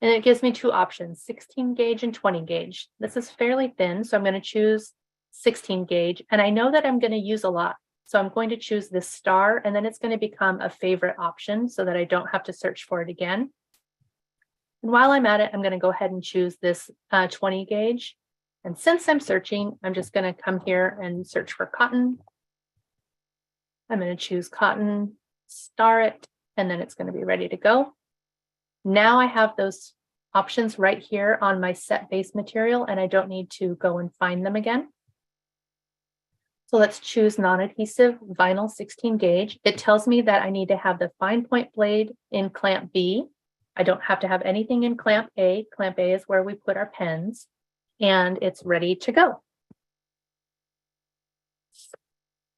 [SPEAKER 1] And it gives me 2 options, 16 gauge and 20 gauge. This is fairly thin, so I'm going to choose 16 gauge. And I know that I'm going to use a lot. So I'm going to choose this star, and then it's going to become a favorite option so that I don't have to search for it again. And while I'm at it, I'm going to go ahead and choose this 20 gauge. And since I'm searching, I'm just going to come here and search for cotton. I'm going to choose cotton, star it, and then it's going to be ready to go. Now I have those options right here on my set base material, and I don't need to go and find them again. So let's choose non-adhesive vinyl 16 gauge. It tells me that I need to have the fine point blade in clamp B. I don't have to have anything in clamp A. Clamp A is where we put our pens, and it's ready to go.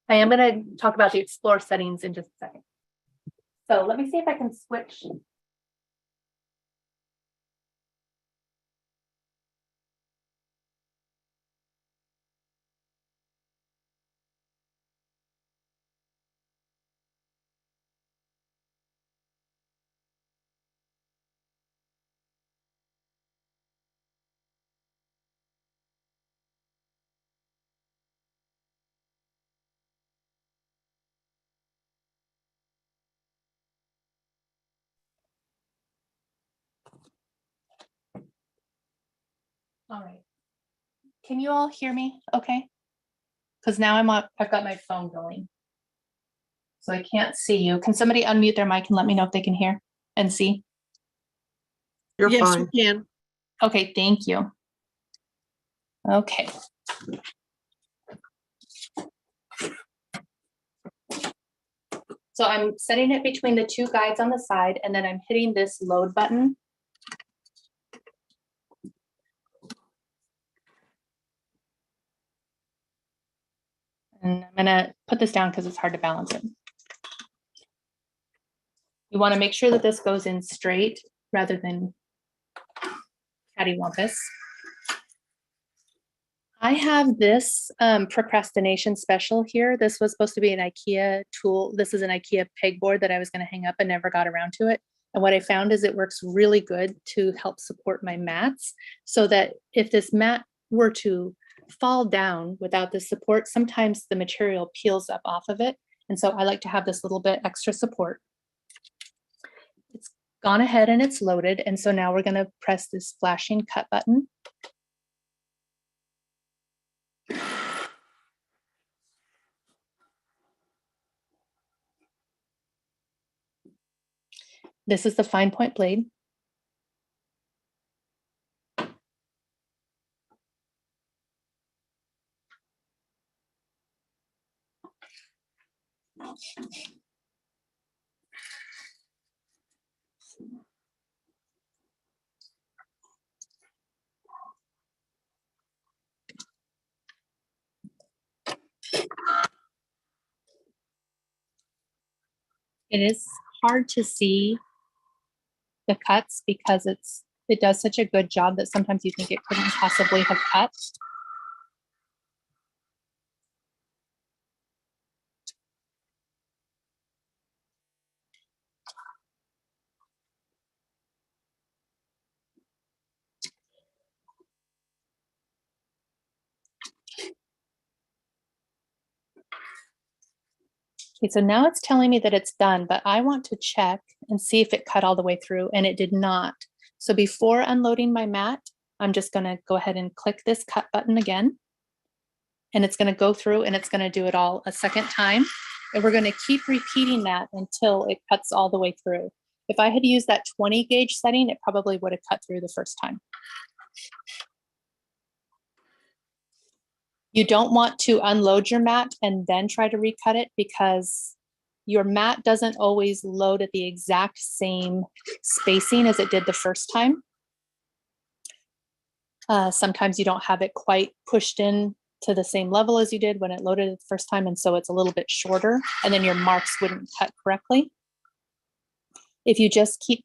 [SPEAKER 1] I am going to talk about the Explore settings in just a second. So let me see if I can switch. All right. Can you all hear me okay? Because now I've got my phone going. So I can't see you. Can somebody unmute their mic and let me know if they can hear and see?
[SPEAKER 4] You're
[SPEAKER 5] Yes,
[SPEAKER 4] fine.
[SPEAKER 5] we can.
[SPEAKER 1] Okay, thank you. Okay. So I'm setting it between the 2 guides on the side, and then I'm hitting this load button. And I'm gonna put this down because it's hard to balance it. You want to make sure that this goes in straight rather than cattywampus. I have this procrastination special here. This was supposed to be an IKEA tool. This is an IKEA pegboard that I was going to hang up and never got around to it. And what I found is it works really good to help support my mats, so that if this mat were to fall down without the support, sometimes the material peels up off of it. And so I like to have this little bit extra support. It's gone ahead and it's loaded. And so now we're going to press this flashing cut button. This is the fine point blade. It is hard to see the cuts because it does such a good job that sometimes you think it couldn't possibly have cut. Okay, so now it's telling me that it's done, but I want to check and see if it cut all the way through, and it did not. So before unloading my mat, I'm just going to go ahead and click this cut button again. And it's going to go through and it's going to do it all a second time. And we're going to keep repeating that until it cuts all the way through. If I had used that 20 gauge setting, it probably would have cut through the first time. You don't want to unload your mat and then try to recut it, because your mat doesn't always load at the exact same spacing as it did the first time. Sometimes you don't have it quite pushed in to the same level as you did when it loaded it the first time, and so it's a little bit shorter, and then your marks wouldn't cut correctly. If you just keep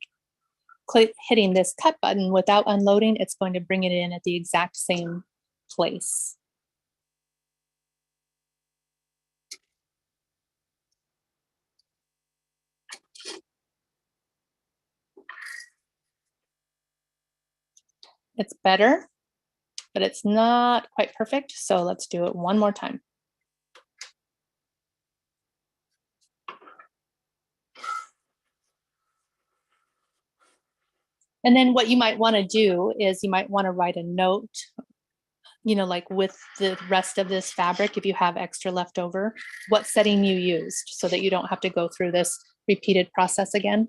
[SPEAKER 1] hitting this cut button without unloading, it's going to bring it in at the exact same place. It's better, but it's not quite perfect. So let's do it one more time. And then what you might want to do is you might want to write a note, you know, like with the rest of this fabric, if you have extra left over, what setting you used, so that you don't have to go through this repeated process again.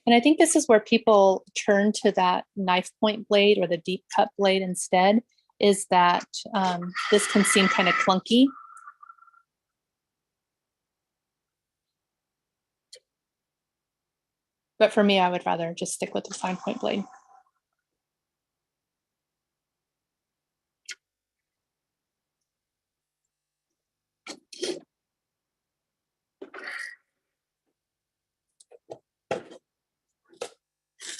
[SPEAKER 1] And I think this is where people turn to that knife point blade or the deep cut blade instead, is that this can seem kind of clunky. But for me, I would rather just stick with the fine point blade.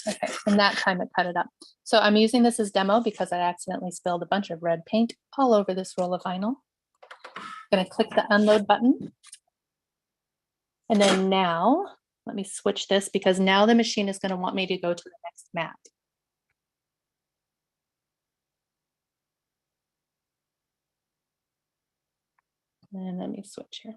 [SPEAKER 1] Okay, and that time it cut it up. So I'm using this as demo because I accidentally spilled a bunch of red paint all over this roll of vinyl. I'm gonna click the unload button. And then now, let me switch this, because now the machine is gonna want me to go to the next mat. And let me switch here.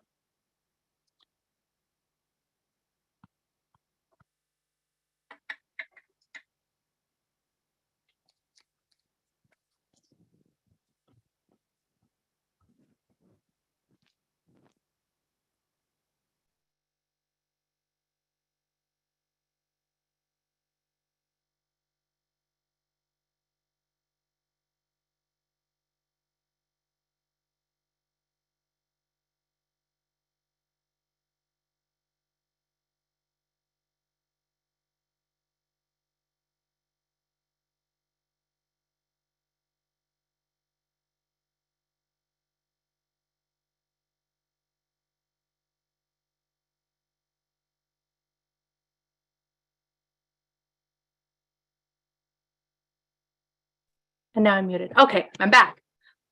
[SPEAKER 1] And now I'm muted. Okay, I'm back.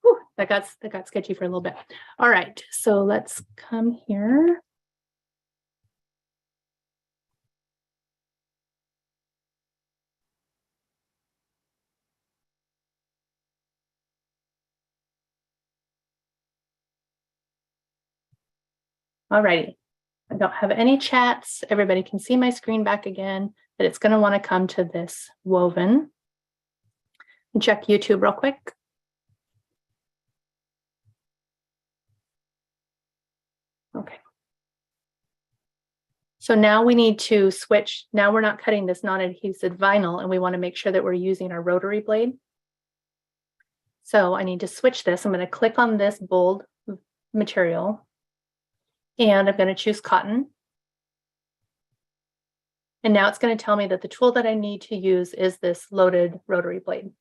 [SPEAKER 1] Whew, that got sketchy for a little bit. All right, so let's come here. All righty. I don't have any chats. Everybody can see my screen back again, but it's going to want to come to this woven. And check YouTube real quick. Okay. So now we need to switch. Now we're not cutting this non-adhesive vinyl, and we want to make sure that we're using our rotary blade. So I need to switch this. I'm going to click on this bold material, and I'm going to choose cotton. And now it's going to tell me that the tool that I need to use is this loaded rotary blade.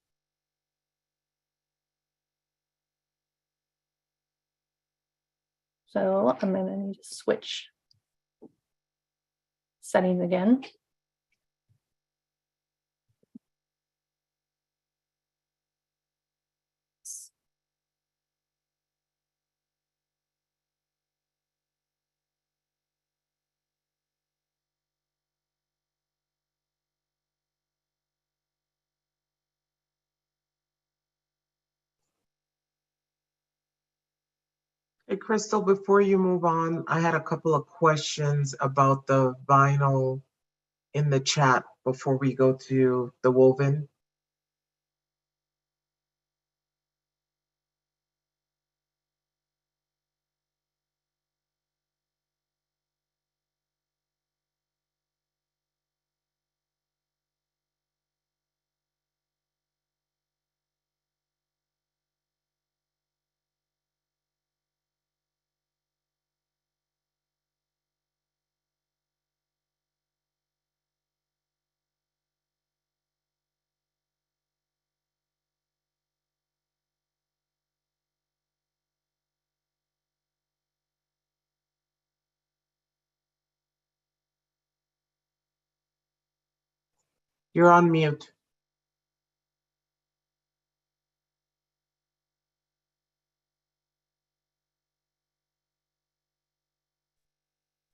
[SPEAKER 1] So I'm going to need to switch settings again.
[SPEAKER 4] Hey, Crystal, before you move on, I had a couple of questions about the vinyl in the chat before we go to the woven. You're on mute.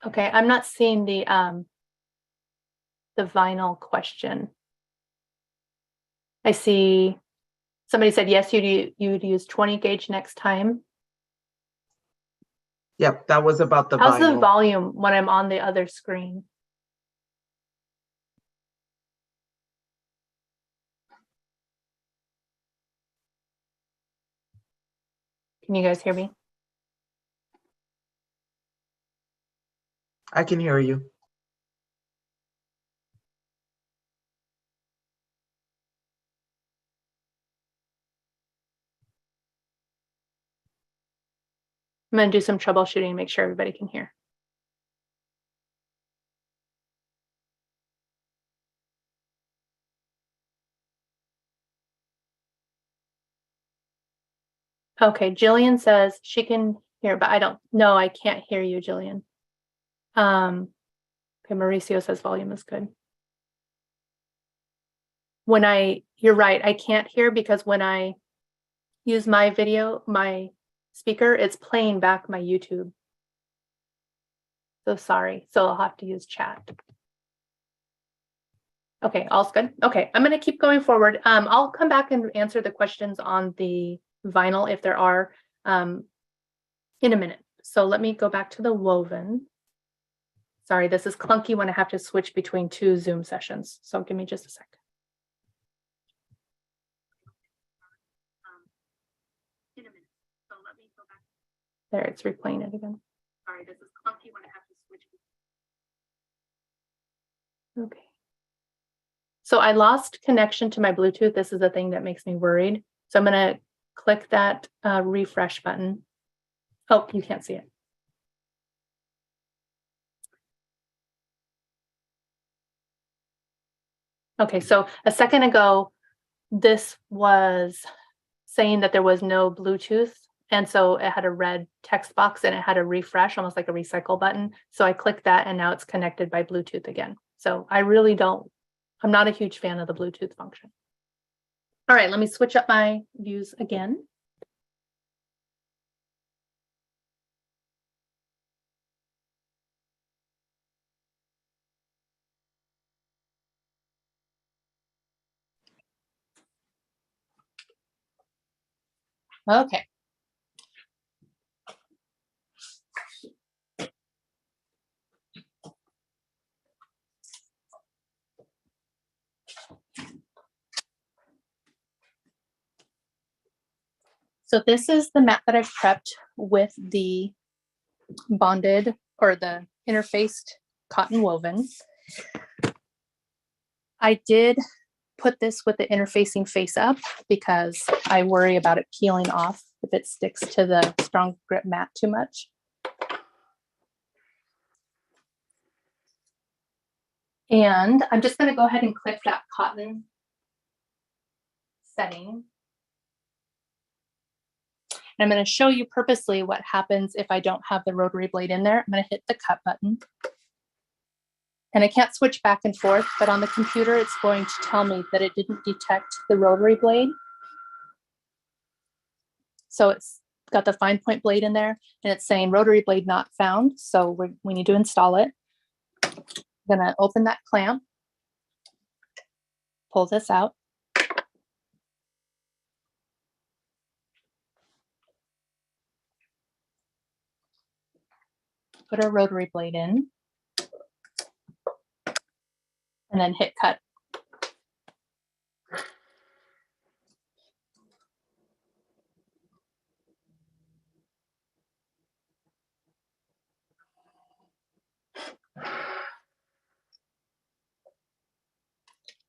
[SPEAKER 1] Okay, I'm not seeing the vinyl question. I see somebody said, yes, you'd use 20 gauge next time.
[SPEAKER 4] Yep, that was about the
[SPEAKER 1] How's
[SPEAKER 4] vinyl.
[SPEAKER 1] the volume when I'm on the other screen? Can you guys hear me?
[SPEAKER 4] I can hear you.
[SPEAKER 1] I'm going to do some troubleshooting and make sure everybody can hear. Okay, Jillian says she can hear, but I don't know. I can't hear you, Jillian. Okay, Mauricio says volume is good. You're right, I can't hear because when I use my video, my speaker, it's playing back my YouTube. So sorry. So I'll have to use chat. Okay, all's good. Okay, I'm going to keep going forward. I'll come back and answer the questions on the vinyl if there are in a minute. So let me go back to the woven. Sorry, this is clunky when I have to switch between two Zoom sessions. So give me just a sec. In a minute. So let me go back. There, it's replaying it again. Sorry, this is clunky when I have to switch. Okay. So I lost connection to my Bluetooth. This is the thing that makes me worried. So I'm going to click that refresh button. Oh, you can't see it. Okay, so a second ago, this was saying that there was no Bluetooth. And so it had a red text box and it had a refresh, almost like a recycle button. So I clicked that and now it's connected by Bluetooth again. So I really don't, I'm not a huge fan of the Bluetooth function. All right, let me switch up my views again. Okay. So this is the mat that I've prepped with the bonded or the interfaced cotton woven. I did put this with the interfacing face up because I worry about it peeling off if it sticks to the strong grip mat too much. And I'm just going to go ahead and click that cotton setting. And I'm going to show you purposely what happens if I don't have the rotary blade in there. I'm going to hit the cut button. And I can't switch back and forth, but on the computer, it's going to tell me that it didn't detect the rotary blade. So it's got the fine point blade in there and it's saying rotary blade not found. So we need to install it. I'm going to open that clamp, pull this out. Put our rotary blade in and then hit cut.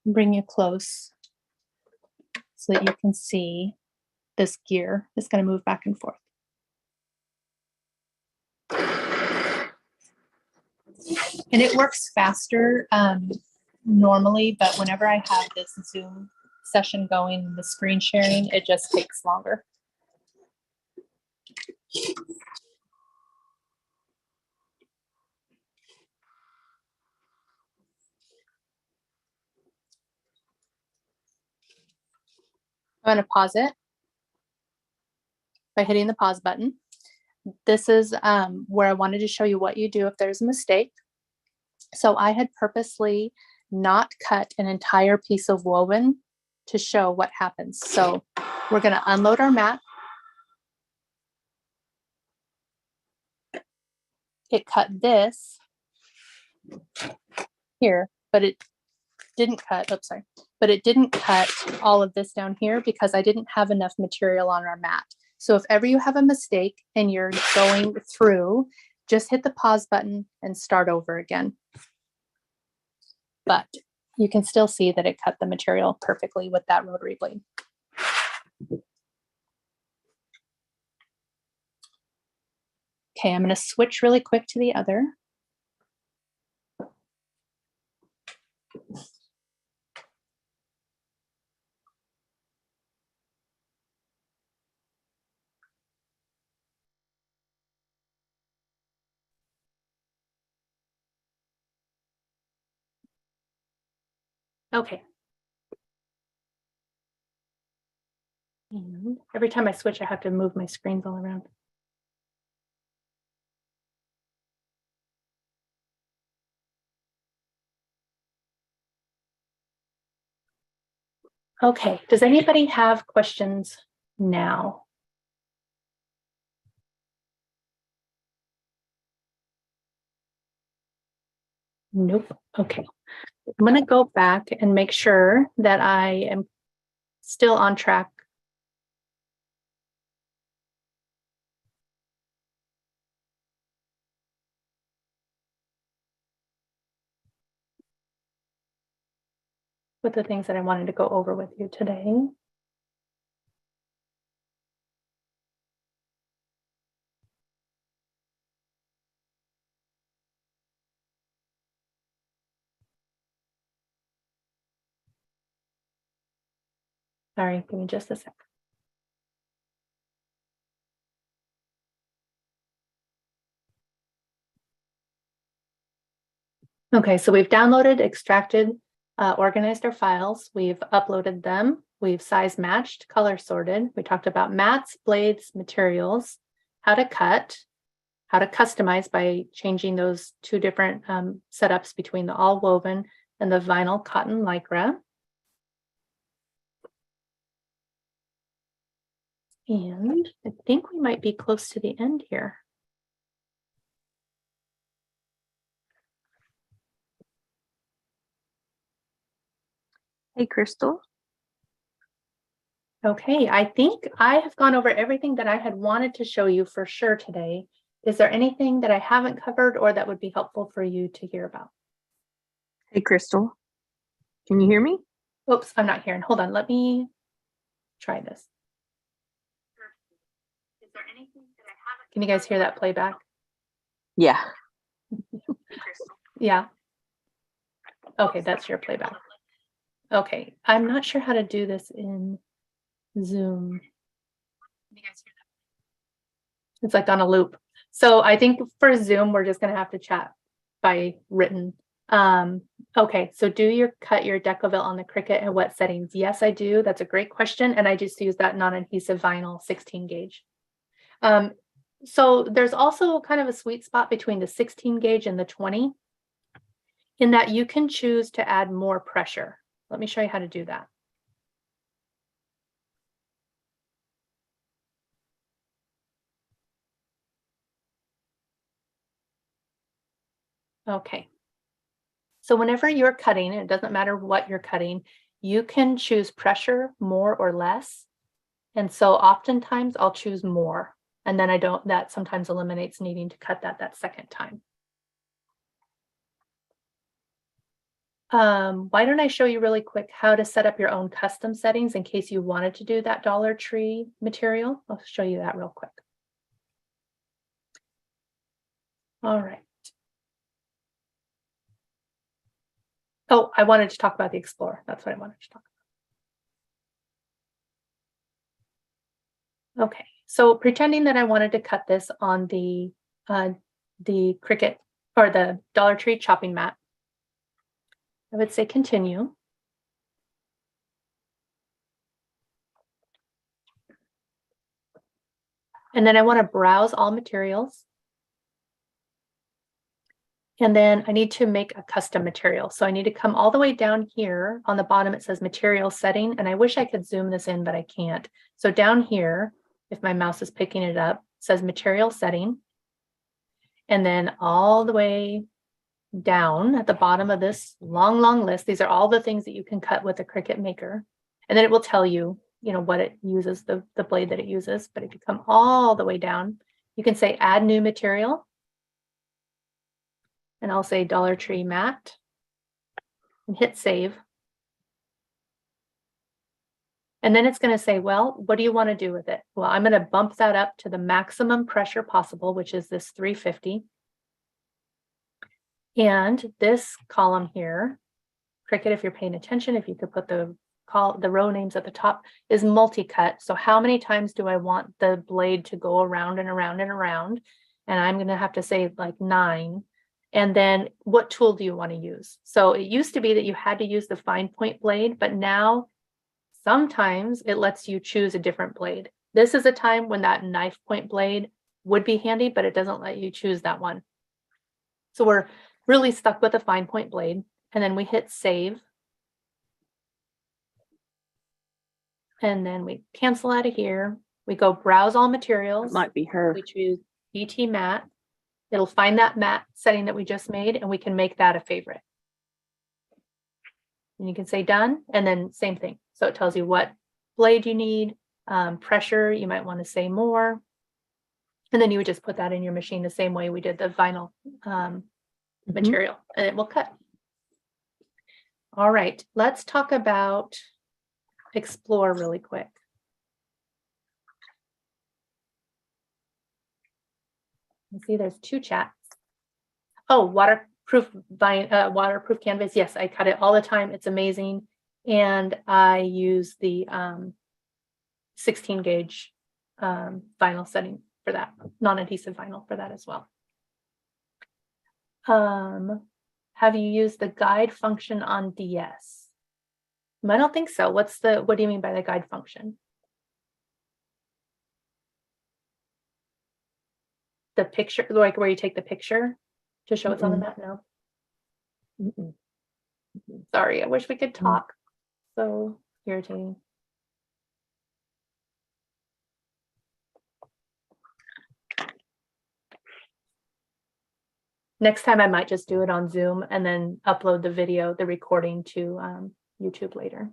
[SPEAKER 1] Bring you close so that you can see this gear is going to move back and forth. And it works faster normally, but whenever I have this Zoom session going, the screen sharing, it just takes longer. I'm going to pause it by hitting the pause button. This is where I wanted to show you what you do if there's a mistake. So I had purposely not cut an entire piece of woven to show what happens. So we're going to unload our mat. It cut this here, but it didn't cut, oops, sorry, but it didn't cut all of this down here because I didn't have enough material on our mat. So if ever you have a mistake and you're going through, just hit the pause button and start over again. But you can still see that it cut the material perfectly with that rotary blade. Okay, I'm going to switch really quick to the other. Okay. And every time I switch, I have to move my screens all around. Okay, does anybody have questions now? Nope. Okay. I'm going to go back and make sure that I am still on track. With the things that I wanted to go over with you today. Sorry, give me just a sec. Okay, so we've downloaded, extracted, organized our files. We've uploaded them. We've size matched, color sorted. We talked about mats, blades, materials, how to cut, how to customize by changing those two different setups between the all woven and the vinyl cotton lycra. And I think we might be close to the end here.
[SPEAKER 3] Hey, Crystal.
[SPEAKER 1] Okay, I think I have gone over everything that I had wanted to show you for sure today. Is there anything that I haven't covered or that would be helpful for you to hear about?
[SPEAKER 3] Hey, Crystal. Can you hear me?
[SPEAKER 1] Oops, I'm not hearing. Hold on, let me try this. Is there anything that I haven't? Can you guys hear that playback?
[SPEAKER 3] Yeah.
[SPEAKER 1] Yeah. Okay, that's your playback. Okay, I'm not sure how to do this in Zoom. Can you guys hear that? It's like on a loop. So I think for Zoom, we're just going to have to chat by written. Okay, so do you cut your DECOVIL on the Cricut and what settings? Yes, I do. That's a great question. And I just use that non-adhesive vinyl 16 gauge. So there's also kind of a sweet spot between the 16 gauge and the 20 in that you can choose to add more pressure. Let me show you how to do that. Okay. So whenever you're cutting, it doesn't matter what you're cutting, you can choose pressure more or less. And so oftentimes I'll choose more. And then that sometimes eliminates needing to cut that second time. Why don't I show you really quick how to set up your own custom settings in case you wanted to do that Dollar Tree material. I'll show you that real quick. All right. Oh, I wanted to talk about the Explorer. That's what I wanted to talk about. Okay, so pretending that I wanted to cut this on the Cricut or the Dollar Tree chopping mat, I would say continue. And then I want to browse all materials. And then I need to make a custom material. So I need to come all the way down here. On the bottom, it says material setting. And I wish I could zoom this in, but I can't. So down here, if my mouse is picking it up, it says material setting. And then all the way down at the bottom of this long, long list, these are all the things that you can cut with a Cricut Maker. And then it will tell you, what it uses, the blade that it uses. But if you come all the way down, you can say add new material. And I'll say Dollar Tree mat and hit save. And then it's going to say, well, what do you want to do with it? Well, I'm going to bump that up to the maximum pressure possible, which is this 350. And this column here, Cricut, if you're paying attention, if you could put the row names at the top, is multi-cut. So how many times do I want the blade to go around and around and around? And I'm going to have to say like 9. And then what tool do you want to use? So it used to be that you had to use the fine point blade, but now sometimes it lets you choose a different blade. This is a time when that knife point blade would be handy, but it doesn't let you choose that one. So we're really stuck with a fine point blade. And then we hit save. And then we cancel out of here. We go browse all materials.
[SPEAKER 3] Might be her.
[SPEAKER 1] We choose DT mat. It'll find that mat setting that we just made, and we can make that a favorite. And you can say done, and then same thing. So it tells you what blade you need, pressure, you might want to say more. And then you would just put that in your machine the same way we did the vinyl material, and it will cut. All right, let's talk about Explore really quick. You see there's 2 chats. Oh, waterproof canvas. Yes, I cut it all the time. It's amazing. And I use the 16 gauge vinyl setting for that, non-adhesive vinyl for that as well. Have you used the guide function on DS? I don't think so. What do you mean by the guide function? The picture, like where you take the picture to show it's on the map? No.
[SPEAKER 3] Mm-mm.
[SPEAKER 1] Sorry, I wish we could talk. So irritating. Next time I might just do it on Zoom and then upload the video, the recording to YouTube later.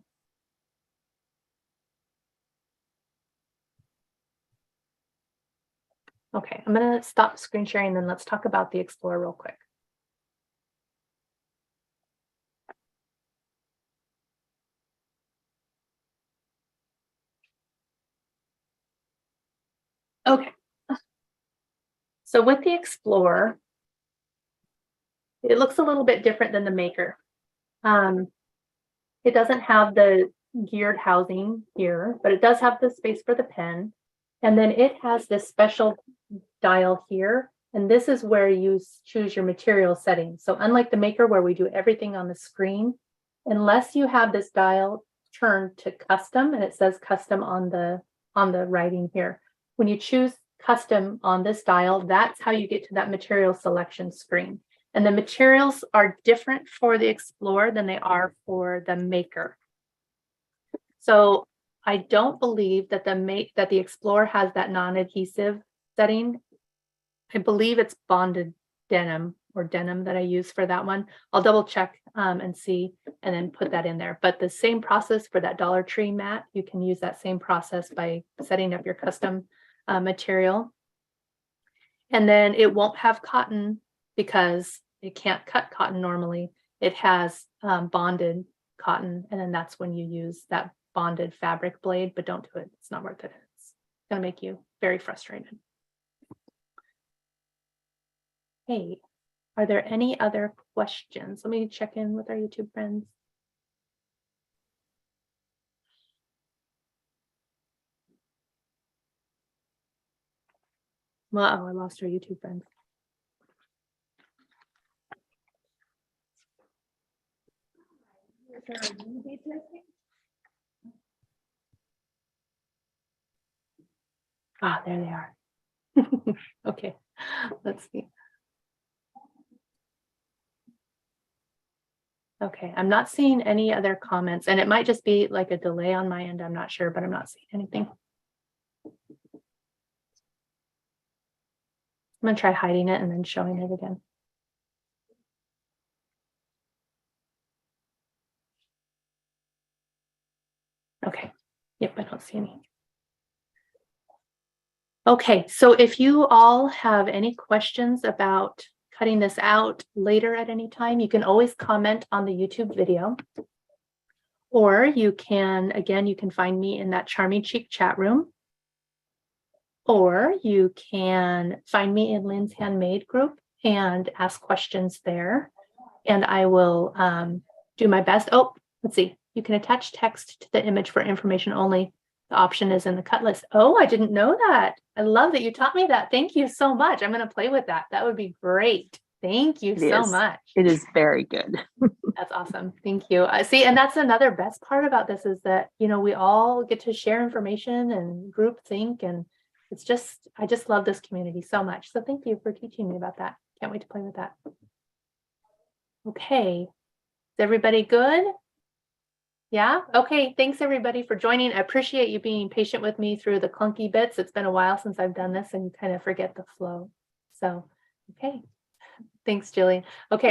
[SPEAKER 1] Okay, I'm gonna stop screen sharing, then let's talk about the Explorer real quick. Okay. So with the Explorer, it looks a little bit different than the Maker. It doesn't have the geared housing here, but it does have the space for the pen. And then it has this special dial here. And this is where you choose your material settings. So unlike the Maker where we do everything on the screen, unless you have this dial turned to custom, and it says custom on the writing here. When you choose custom on this dial, that's how you get to that material selection screen. And the materials are different for the Explorer than they are for the Maker. So I don't believe that the Explorer has that non-adhesive setting. I believe it's bonded denim or denim that I use for that one. I'll double check and see, and then put that in there. But the same process for that Dollar Tree mat, you can use that same process by setting up your custom material. And then it won't have cotton because it can't cut cotton normally. It has bonded cotton, and then that's when you use that bonded fabric blade, but don't do it. It's not worth it. It's going to make you very frustrated. Hey, are there any other questions? Let me check in with our YouTube friends. Well, I lost our YouTube friends. Ah, there they are. Okay, let's see. Okay, I'm not seeing any other comments, and it might just be like a delay on my end. I'm not sure, but I'm not seeing anything. I'm gonna try hiding it and then showing it again. Okay, yep, I don't see any. Okay, so if you all have any questions about cutting this out later at any time, you can always comment on the YouTube video. Or you can, again, you can find me in that Charming Cheek chat room. Or you can find me in Linds Handmade group and ask questions there. And I will do my best. Oh, let's see. You can attach text to the image for information only. The option is in the cut list. Oh, I didn't know that. I love that you taught me that. Thank you so much. I'm going to play with that. That would be great. Thank you so much.
[SPEAKER 3] It is very good.
[SPEAKER 1] That's awesome. Thank you. See, and that's another best part about this is that, you know, we all get to share information and group think, and it's just, I just love this community so much. So thank you for teaching me about that. Can't wait to play with that. Okay. Is everybody good? Yeah. Okay. Thanks everybody for joining. I appreciate you being patient with me through the clunky bits. It's been a while since I've done this and you kind of forget the flow. So, okay. Thanks, Jillian. Okay.